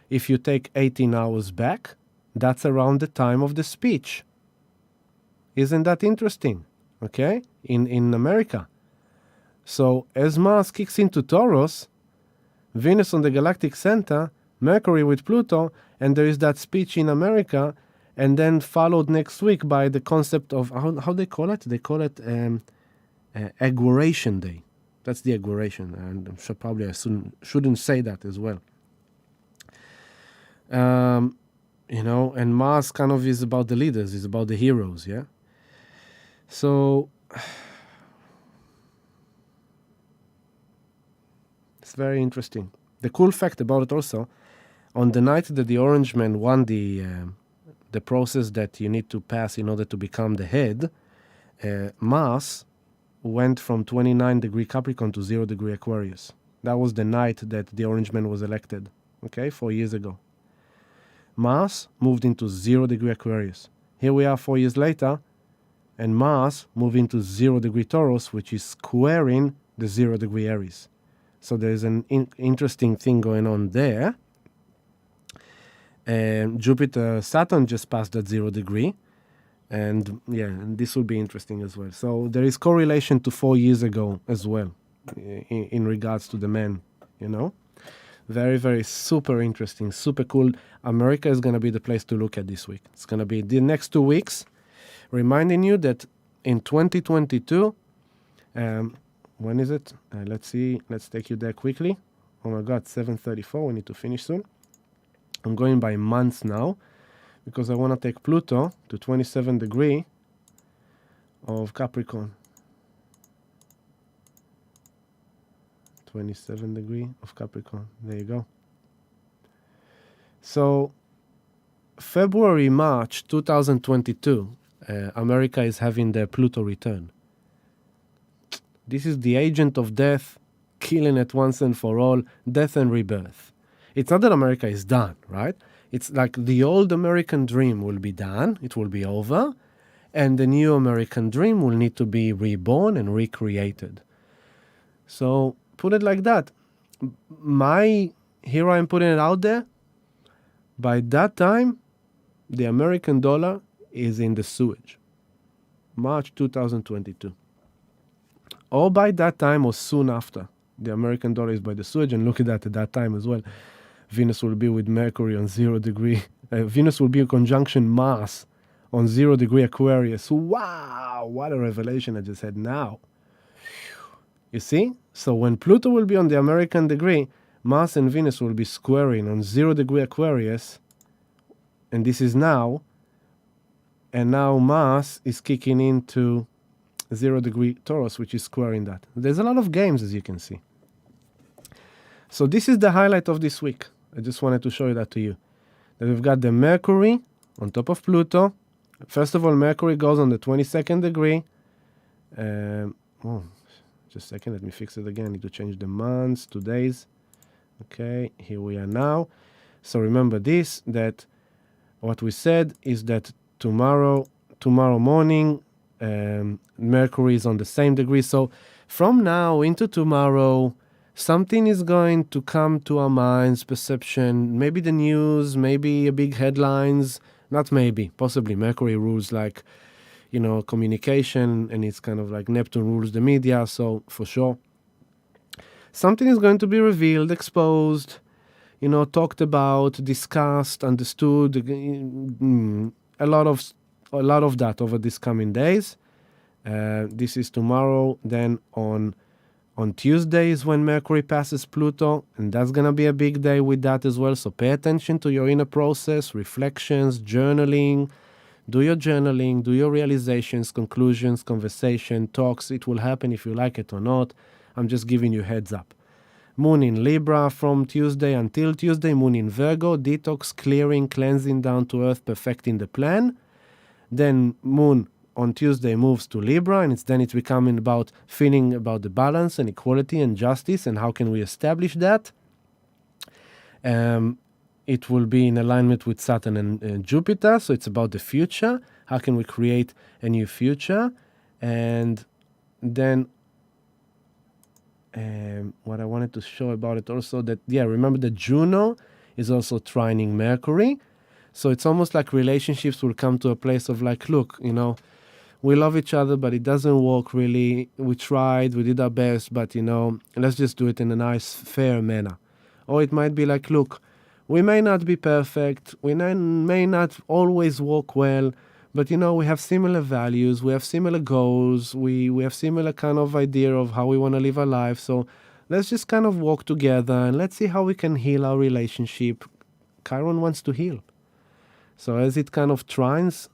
Speaker 1: If you take 18 hours back, that's around the time of the speech. Isn't that interesting? Okay? In America. So as Mars kicks into Taurus, Venus on the galactic center, Mercury with Pluto, and there is that speech in America, and then followed next week by the concept of, how they call it? They call it Aguration Day. That's the Aguration, and I'm sure probably I shouldn't say that as well. You know, and Mars kind of is about the leaders, is about the heroes, yeah? So it's very interesting. The cool fact about it also, on the night that the Orange Man won the process that you need to pass in order to become the head, Mars went from 29-degree Capricorn to 0-degree Aquarius. That was the night that the Orange Man was elected, okay, 4 years ago. Mars moved into 0-degree Aquarius. Here we are 4 years later, and Mars moved into 0-degree Taurus, which is squaring the 0-degree Aries. So there's an interesting thing going on there. Jupiter, Saturn just passed that 0 degree. And yeah, and this will be interesting as well. So there is correlation to 4 years ago as well in regards to the man, you know. Very, very super interesting, super cool. America is going to be the place to look at this week. It's going to be the next 2 weeks, reminding you that in 2022, when is it? Let's see. Let's take you there quickly. Oh my God, 7:34. We need to finish soon. I'm going by months now because I want to take Pluto to 27 degree of Capricorn. 27 degree of Capricorn. There you go. So February, March 2022, America is having their Pluto return. This is the agent of death, killing it once and for all, death and rebirth. It's not that America is done, right? It's like the old American dream will be done, it will be over, and the new American dream will need to be reborn and recreated. So put it like that. Here I am putting it out there. By that time, the American dollar is in the sewage. March 2022. Or by that time or soon after, the American dollar is by the sewage. And look at that time as well. Venus will be with Mercury on 0 degree. Venus will be in conjunction Mars on 0 degree Aquarius. Wow, what a revelation I just had now. You see? So when Pluto will be on the American degree, Mars and Venus will be squaring on 0 degree Aquarius. And this is now. And now Mars is kicking into 0 degree Taurus, which is squaring that. There's a lot of games, as you can see. So this is the highlight of this week. I just wanted to show you that to you. That we've got the Mercury on top of Pluto. First of all, Mercury goes on the 22nd degree. Just a second, let me fix it again. I need to change the months to days. Okay, here we are now. So remember this, that what we said is that tomorrow morning, Mercury is on the same degree. So from now into tomorrow, something is going to come to our minds, perception, maybe the news, maybe a big headlines, not maybe, possibly. Mercury rules like, you know, communication, and it's kind of like Neptune rules the media, so for sure. Something is going to be revealed, exposed, you know, talked about, discussed, understood, a lot of that over these coming days. This is tomorrow. Then on Tuesday is when Mercury passes Pluto, and that's going to be a big day with that as well. So pay attention to your inner process, reflections, journaling. Do your journaling, do your realizations, conclusions, conversation, talks. It will happen if you like it or not. I'm just giving you heads up. Moon in Libra from Tuesday until Tuesday. Moon in Virgo, detox, clearing, cleansing down to earth, perfecting the plan. Then Moon on Tuesday moves to Libra, and it's becoming about feeling about the balance and equality and justice and how can we establish that. It will be in alignment with Saturn and Jupiter, so it's about the future. How can we create a new future? And then what I wanted to show about it also, that, remember that Juno is also trining Mercury. So it's almost like relationships will come to a place of like, look, we love each other, but it doesn't work really. We tried, we did our best, but, let's just do it in a nice, fair manner. Or it might be like, look, we may not be perfect, we may not always work well, but, we have similar values, we have similar goals, we have similar kind of idea of how we want to live our life. So let's just kind of work together and let's see how we can heal our relationship. Chiron wants to heal. So as it kind of trines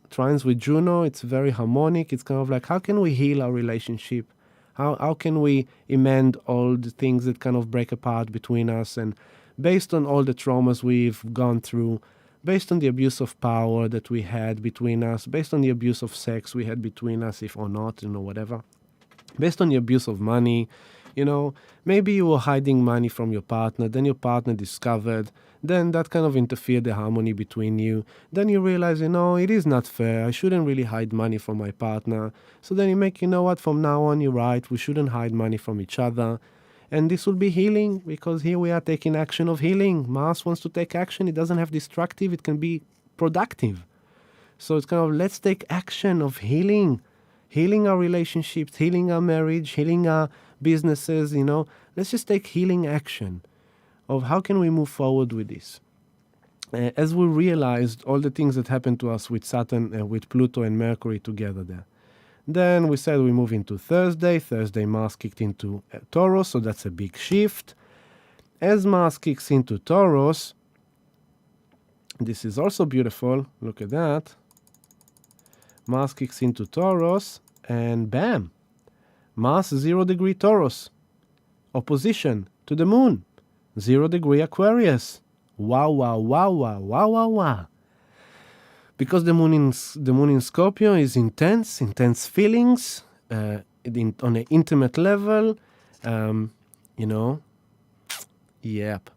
Speaker 1: with Juno, it's very harmonic. It's kind of like, how can we heal our relationship? How can we amend all the things that kind of break apart between us? And based on all the traumas we've gone through, based on the abuse of power that we had between us, based on the abuse of sex we had between us, if or not, whatever, based on the abuse of money, maybe you were hiding money from your partner, then your partner discovered, then that kind of interfered the harmony between you. Then you realize, it is not fair. I shouldn't really hide money from my partner. So then you make, what, from now on, you're right. We shouldn't hide money from each other. And this will be healing, because here we are taking action of healing. Mars wants to take action. It doesn't have destructive. It can be productive. So it's kind of, let's take action of healing our relationships, healing our marriage, healing our businesses, Let's just take healing action of how can we move forward with this. As we realized all the things that happened to us with Saturn, with Pluto and Mercury together there. Then we said we move into Thursday. Thursday, Mars kicked into Taurus, so that's a big shift. As Mars kicks into Taurus, this is also beautiful. Look at that. Mars kicks into Taurus, and bam! Mars 0 degree Taurus. Opposition to the Moon. 0 degree Aquarius. Wow, wow, wow, wow, wow, wow, wow. Because the moon in Scorpio is intense feelings, on an intimate level, yep.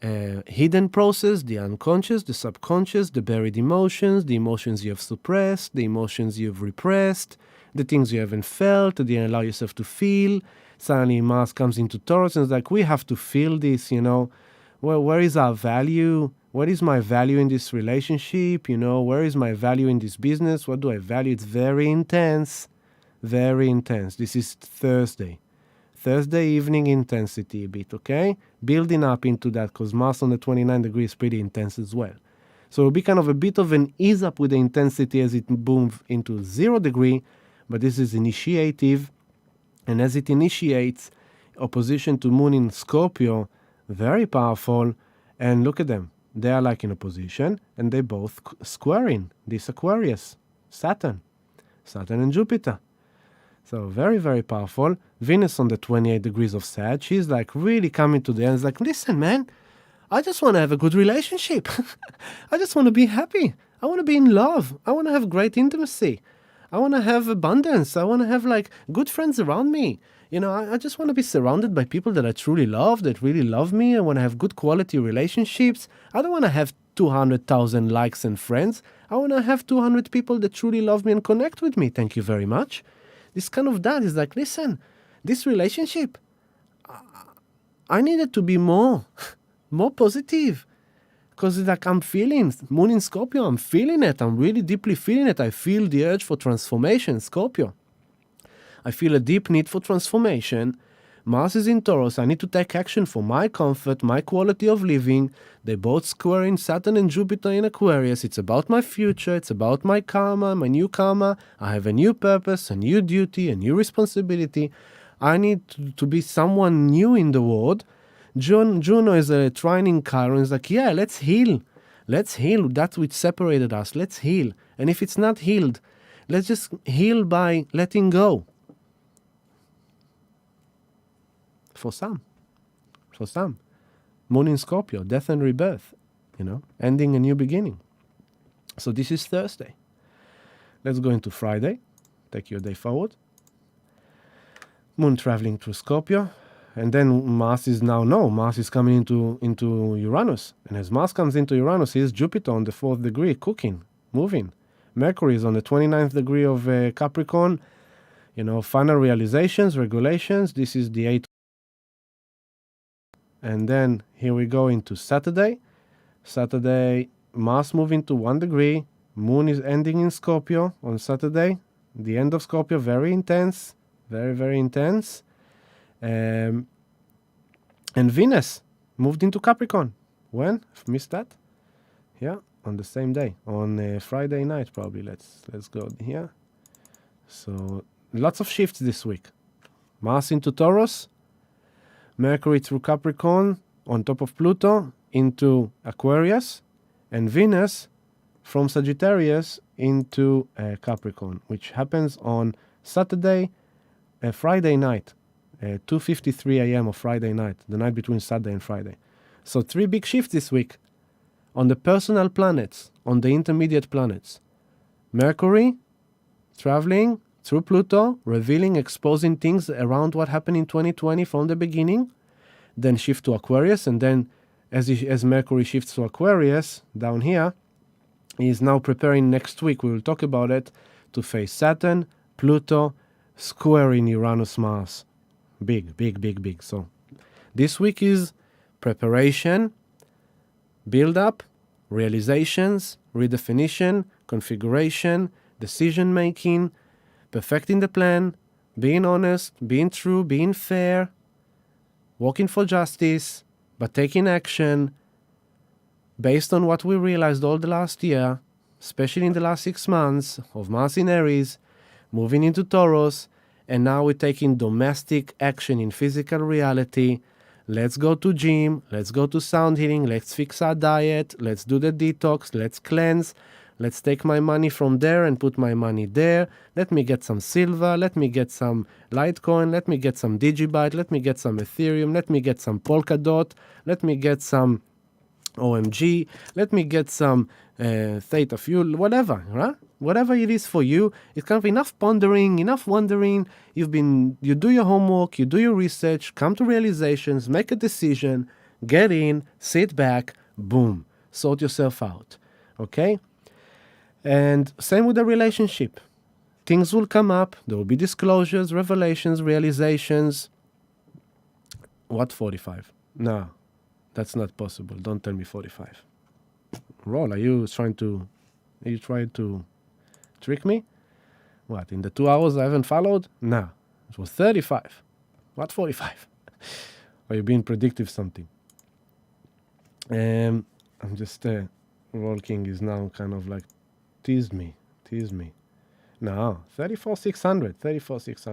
Speaker 1: Hidden process, the unconscious, the subconscious, the buried emotions, the emotions you have suppressed, the emotions you've repressed, the things you haven't felt, that you didn't allow yourself to feel. Suddenly Mars comes into Taurus and it's like, we have to feel this, where is our value? What is my value in this relationship? Where is my value in this business? What do I value? It's very intense, very intense. This is Thursday evening intensity a bit, okay? Building up into that, because Mars on the 29 degrees is pretty intense as well. So it'll be kind of a bit of an ease up with the intensity as it moves into 0 degree, but this is initiative. And as it initiates, opposition to Moon in Scorpio, very powerful. And look at them. They are like in opposition, and they both squaring this Aquarius, Saturn and Jupiter. So very, very powerful. Venus on the 28 degrees of Sag, she's like really coming to the end. It's like, listen, man, I just want to have a good relationship. I just want to be happy. I want to be in love. I want to have great intimacy. I want to have abundance. I want to have like good friends around me. I just want to be surrounded by people that I truly love, that really love me. I want to have good quality relationships. I don't want to have 200,000 likes and friends. I want to have 200 people that truly love me and connect with me. Thank you very much. This kind of that is like, listen, this relationship, I need it to be more positive. Because it's like I'm feeling, Moon in Scorpio, I'm feeling it. I'm really deeply feeling it. I feel the urge for transformation, Scorpio. I feel a deep need for transformation. Mars is in Taurus. I need to take action for my comfort, my quality of living. They both square in Saturn and Jupiter in Aquarius. It's about my future. It's about my karma, my new karma. I have a new purpose, a new duty, a new responsibility. I need to be someone new in the world. Juno is a trining Chiron. It's like, yeah, let's heal. Let's heal that which separated us. Let's heal. And if it's not healed, let's just heal by letting go. For some. Moon in Scorpio, death and rebirth, ending a new beginning. So this is Thursday. Let's go into Friday. Take your day forward. Moon traveling through Scorpio. And then Mars is coming into Uranus. And as Mars comes into Uranus, here's Jupiter on the 4th degree, cooking, moving. Mercury is on the 29th degree of Capricorn. Final realizations, regulations. This is the 8th. And then here we go into Saturday. Saturday, Mars moving to 1 degree. Moon is ending in Scorpio on Saturday. The end of Scorpio, very intense. Very, very intense. And Venus moved into Capricorn. When? I've missed that. Yeah, on the same day. On Friday night, probably. Let's go here. So, lots of shifts this week. Mars into Taurus. Mercury through Capricorn on top of Pluto into Aquarius, and Venus from Sagittarius into Capricorn, which happens on Saturday, Friday night, 2:53 a.m. of Friday night, the night between Saturday and Friday. So 3 big shifts this week on the personal planets, on the intermediate planets. Mercury traveling through Pluto, revealing, exposing things around what happened in 2020 from the beginning, then shift to Aquarius, and then as Mercury shifts to Aquarius, down here, he is now preparing next week, we will talk about it, to face Saturn, Pluto, squaring Uranus, Mars. Big, big, big, big. So this week is preparation, build-up, realizations, redefinition, configuration, decision-making, perfecting the plan, being honest, being true, being fair, working for justice, but taking action based on what we realized all the last year, especially in the last 6 months of Mars in Aries, moving into Taurus, and now we're taking domestic action in physical reality. Let's go to gym, let's go to sound healing, let's fix our diet, let's do the detox, let's cleanse. Let's take my money from there and put my money there. Let me get some silver. Let me get some Litecoin. Let me get some Digibyte. Let me get some Ethereum. Let me get some Polkadot. Let me get some OMG. Let me get some Theta Fuel. Whatever, right? Whatever it is for you. It's kind of enough pondering, enough wondering. You do your homework. You do your research. Come to realizations. Make a decision. Get in. Sit back. Boom. Sort yourself out. Okay? And same with the relationship. Things will come up. There will be disclosures, revelations, realizations. What 45? No, that's not possible. Don't tell me 45. Roll, are you trying to trick me? What, in the 2 hours I haven't followed? No, it was 35. What 45? Are you being predictive something? I'm just, Roll King is now kind of like, tease me. No, 34,600.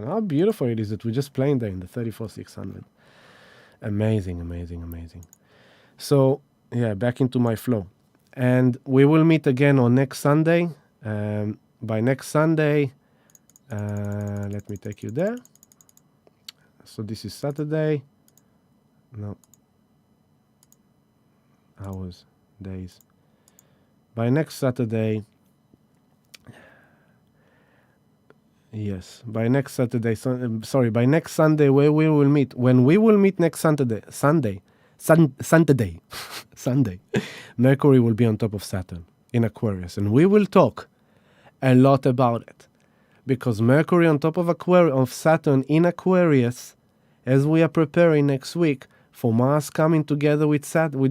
Speaker 1: How beautiful it is that we're just playing there in the 34,600. Amazing. So, yeah, back into my flow. And we will meet again on next Sunday. By next Sunday, let me take you there. So this is Saturday. No. Hours, days. By next Saturday, yes, by next Saturday, by next Sunday, where we will meet. When we will meet next Sunday, Mercury will be on top of Saturn in Aquarius, and we will talk a lot about it, because Mercury on top of Saturn in Aquarius, as we are preparing next week for Mars coming together with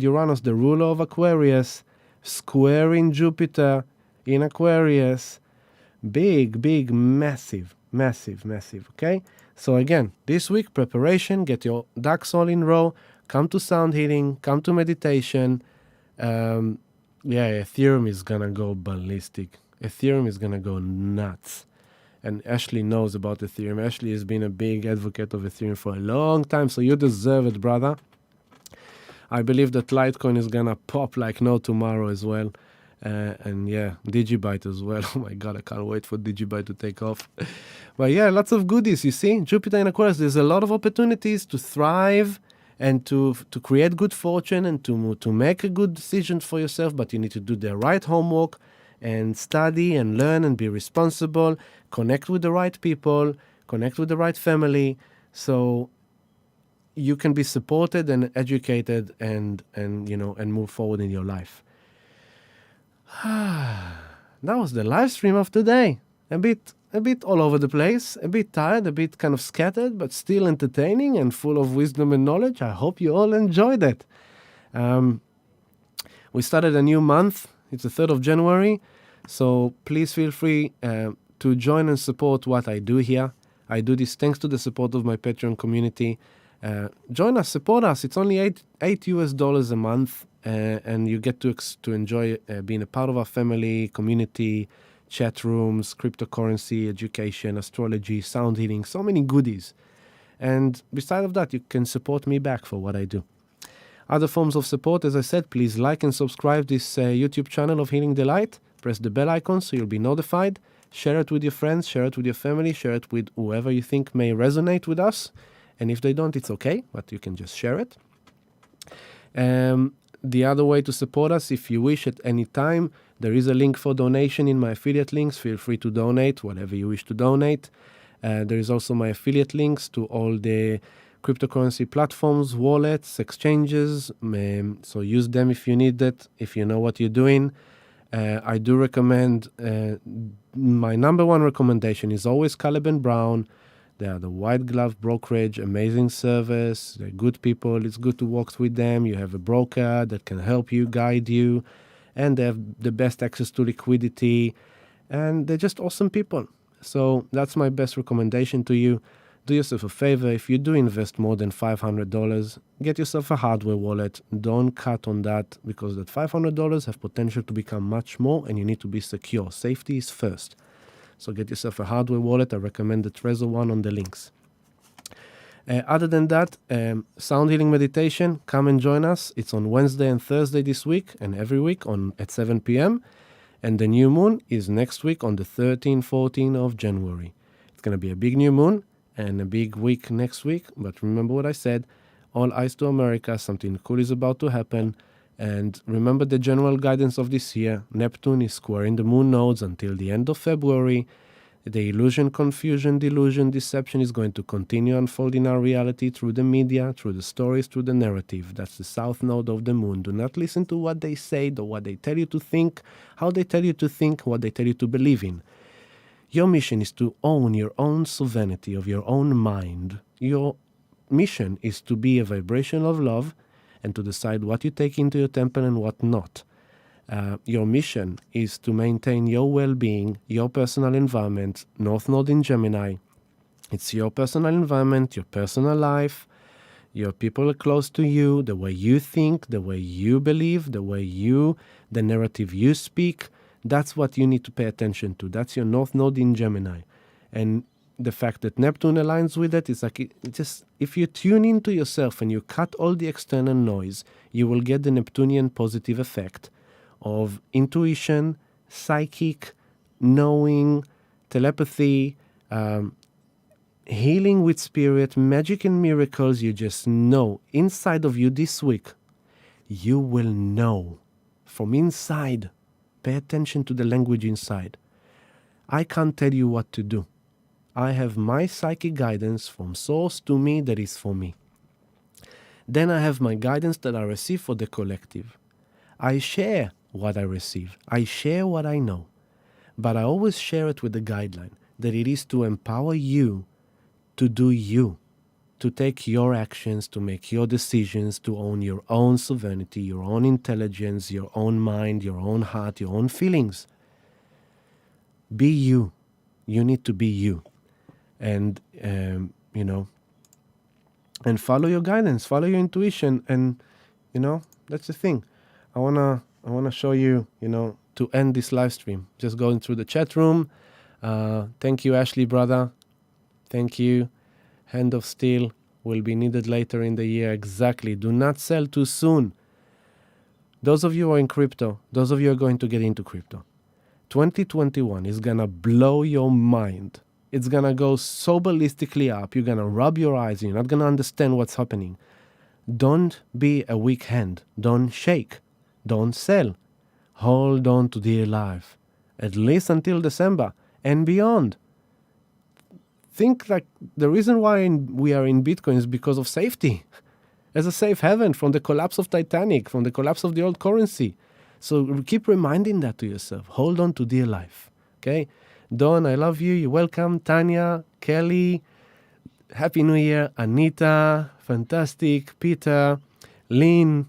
Speaker 1: Uranus, the ruler of Aquarius, squaring Jupiter in Aquarius. Big, massive, okay? So again, this week, preparation, get your ducks all in row, come to sound healing, come to meditation. Ethereum is gonna go ballistic. Ethereum is gonna go nuts. And Ashley knows about Ethereum. Ashley has been a big advocate of Ethereum for a long time, so you deserve it, brother. I believe that Litecoin is gonna pop like no tomorrow as well. And yeah, Digibyte as well. Oh my God, I can't wait for Digibyte to take off. But yeah, lots of goodies, you see. Jupiter in Aquarius, there's a lot of opportunities to thrive and to create good fortune and to make a good decision for yourself, but you need to do the right homework and study and learn and be responsible, connect with the right people, connect with the right family, so you can be supported and educated and move forward in your life. that was the live stream of today. A bit all over the place, a bit tired, a bit kind of scattered, but still entertaining and full of wisdom and knowledge. I hope you all enjoyed it. We started a new month. It's the 3rd of January. So please feel free to join and support what I do here. I do this thanks to the support of my Patreon community. Join us, support us. It's only $8 a month, and you get to enjoy being a part of our family, community, chat rooms, cryptocurrency, education, astrology, sound healing, so many goodies. And beside of that, you can support me back for what I do. Other forms of support, as I said, please like and subscribe this YouTube channel of Healing Delight. Press the bell icon so you'll be notified. Share it with your friends, share it with your family, share it with whoever you think may resonate with us. And if they don't, it's okay, but you can just share it. The other way to support us, if you wish at any time, there is a link for donation in my affiliate links. Feel free to donate whatever you wish to donate. There is also my affiliate links to all the cryptocurrency platforms, wallets, exchanges. So use them if you need that, if you know what you're doing. I do recommend, my number one recommendation is always Caleb & Brown. They are the white glove brokerage, amazing service. They're good people. It's good to work with them. You have a broker that can help you, guide you, and they have the best access to liquidity, and they're just awesome people. So that's my best recommendation to you. Do yourself a favor. If you do invest more than $500, get yourself a hardware wallet. Don't cut on that, because that $500 have potential to become much more, and you need to be secure. Safety is first. So get yourself a hardware wallet. I recommend the Trezor one on the links. Other than that, sound healing meditation, come and join us. It's on Wednesday and Thursday this week, and every week at 7 p.m. And the new moon is next week on the 13th, 14th of January. It's going to be a big new moon and a big week next week. But remember what I said, all eyes to America, something cool is about to happen. And remember the general guidance of this year. Neptune is squaring the moon nodes until the end of February. The illusion, confusion, delusion, deception is going to continue unfolding our reality through the media, through the stories, through the narrative. That's the south node of the moon. Do not listen to what they say, or what they tell you to think, how they tell you to think, what they tell you to believe in. Your mission is to own your own sovereignty of your own mind. Your mission is to be a vibration of love and to decide what you take into your temple and what not. Your mission is to maintain your well-being, your personal environment, North Node in Gemini. It's your personal environment, your personal life, your people are close to you, the way you think, the way you believe, the narrative you speak. That's what you need to pay attention to. That's your North Node in Gemini. And the fact that Neptune aligns with it is like, if you tune into yourself and you cut all the external noise, you will get the Neptunian positive effect of intuition, psychic, knowing, telepathy, healing with spirit, magic and miracles. You just know inside of you this week. You will know from inside. Pay attention to the language inside. I can't tell you what to do. I have my psychic guidance from source to me that is for me. Then I have my guidance that I receive for the collective. I share what I receive. I share what I know. But I always share it with the guideline that it is to empower you to do you, to take your actions, to make your decisions, to own your own sovereignty, your own intelligence, your own mind, your own heart, your own feelings. Be you. You need to be you. And, and follow your guidance, follow your intuition. And, that's the thing. I want to show you, to end this live stream. Just going through the chat room. Thank you, Ashley, brother. Thank you. Hand of Steel will be needed later in the year. Exactly. Do not sell too soon. Those of you who are in crypto, those of you who are going to get into crypto, 2021 is going to blow your mind. It's going to go so ballistically up. You're going to rub your eyes. You're not going to understand what's happening. Don't be a weak hand. Don't shake. Don't sell. Hold on to dear life. At least until December and beyond. Think like the reason why we are in Bitcoin is because of safety. As a safe haven from the collapse of Titanic, from the collapse of the old currency. So keep reminding that to yourself. Hold on to dear life. Okay? Don, I love you. You're welcome. Tanya, Kelly, Happy New Year. Anita, fantastic. Peter, Lynn,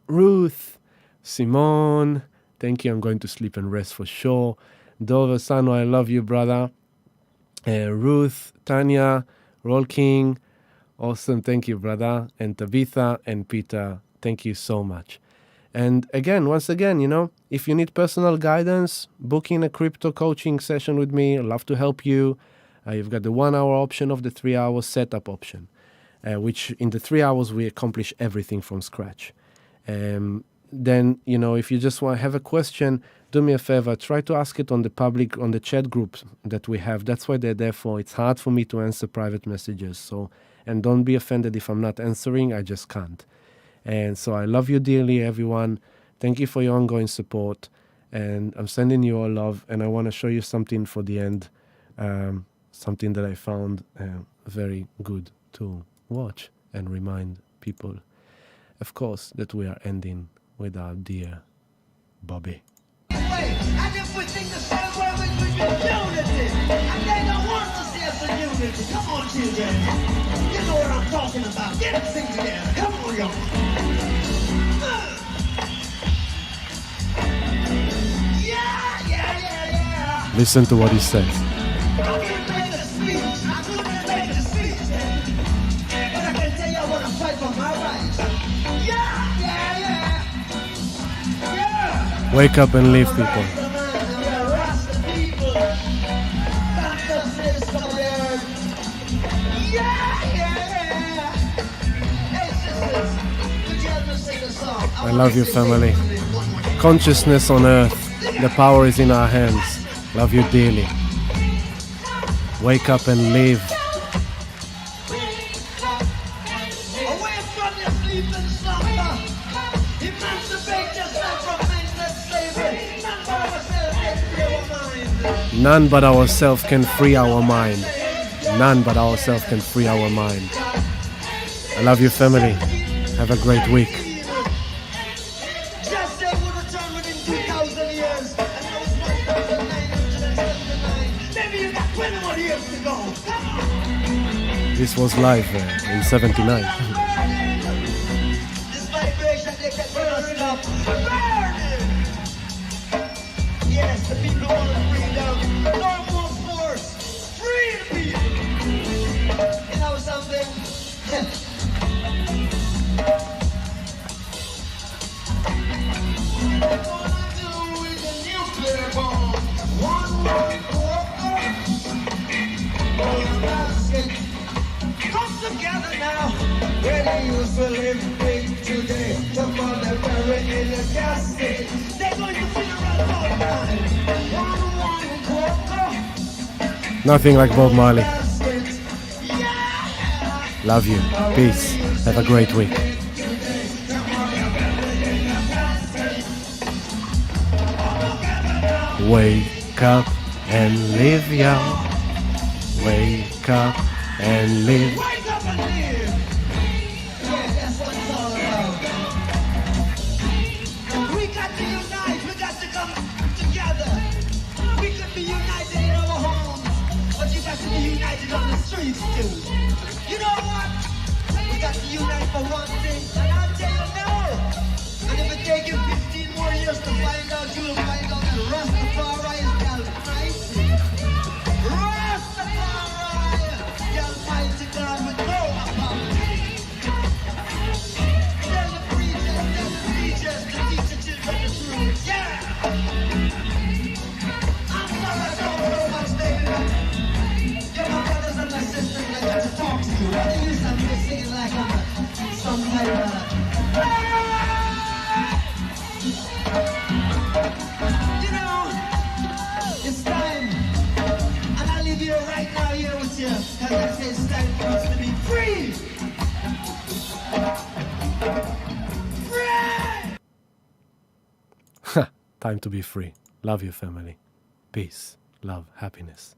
Speaker 1: Ruth, Simone, thank you. I'm going to sleep and rest for sure. Dover Sano, I love you, brother. Ruth, Tanya, Roll King, awesome. Thank you, brother. And Tabitha and Peter, thank you so much. And again, once again, if you need personal guidance, book in a crypto coaching session with me. I'd love to help you. You've got the 1 hour option of the 3 hour setup option, which in the 3 hours we accomplish everything from scratch. Then, if you just want to have a question, do me a favor, try to ask it on the chat groups that we have. That's why they're there for. It's hard for me to answer private messages. And don't be offended if I'm not answering, I just can't. And so I love you dearly, everyone. Thank you for your ongoing support. And I'm sending you all love. And I want to show you something for the end, something that I found very good to watch and remind people, of course, that we are ending with our dear Bobby.
Speaker 2: And if we think the same way, we could be unity. And they don't want to see us in unity. Come on, children. You know what I'm talking about. Get them things together. Come on, y'all. Yeah.
Speaker 1: Listen to what he says.
Speaker 2: I couldn't make a speech. But I can tell you I want to fight for my rights. Yeah.
Speaker 1: Wake up and live, people. I love you, family. Consciousness on earth. The power is in our hands. Love you dearly. Wake up and live. None but ourselves can free our mind. None but ourselves can free our mind. I love you, family. Have a great week. This was live in 79.
Speaker 2: Yes, the people want freedom. No more force. Free the people. You know something? What I do is a nuclear bomb. One more basket. Come together now. Where they used to live big today. Tomorrow they're buried in a casket. They're going to feel
Speaker 1: Nothing like Bob Marley. Love you. Peace. Have a great week. Wake up and live, y'all. Wake up and live.
Speaker 2: You know what? We got to unite for one thing, and I'll tell you now. And if it takes you 15 more years to find out, you'll find out that Rastafari is the Almighty. Rastafari, the Almighty God with no apology. Tell the preachers to teach the children the truth. Yeah! I'm sorry I don't know much, baby. You're my brothers and my sisters, and I got to talk to you. What do you sound singing like I'm some kind of you know, it's time. And I'll leave you right now here with you. Because I say it's time for us to be free. Free!
Speaker 1: Time to be free. Love you, family. Peace, love, happiness.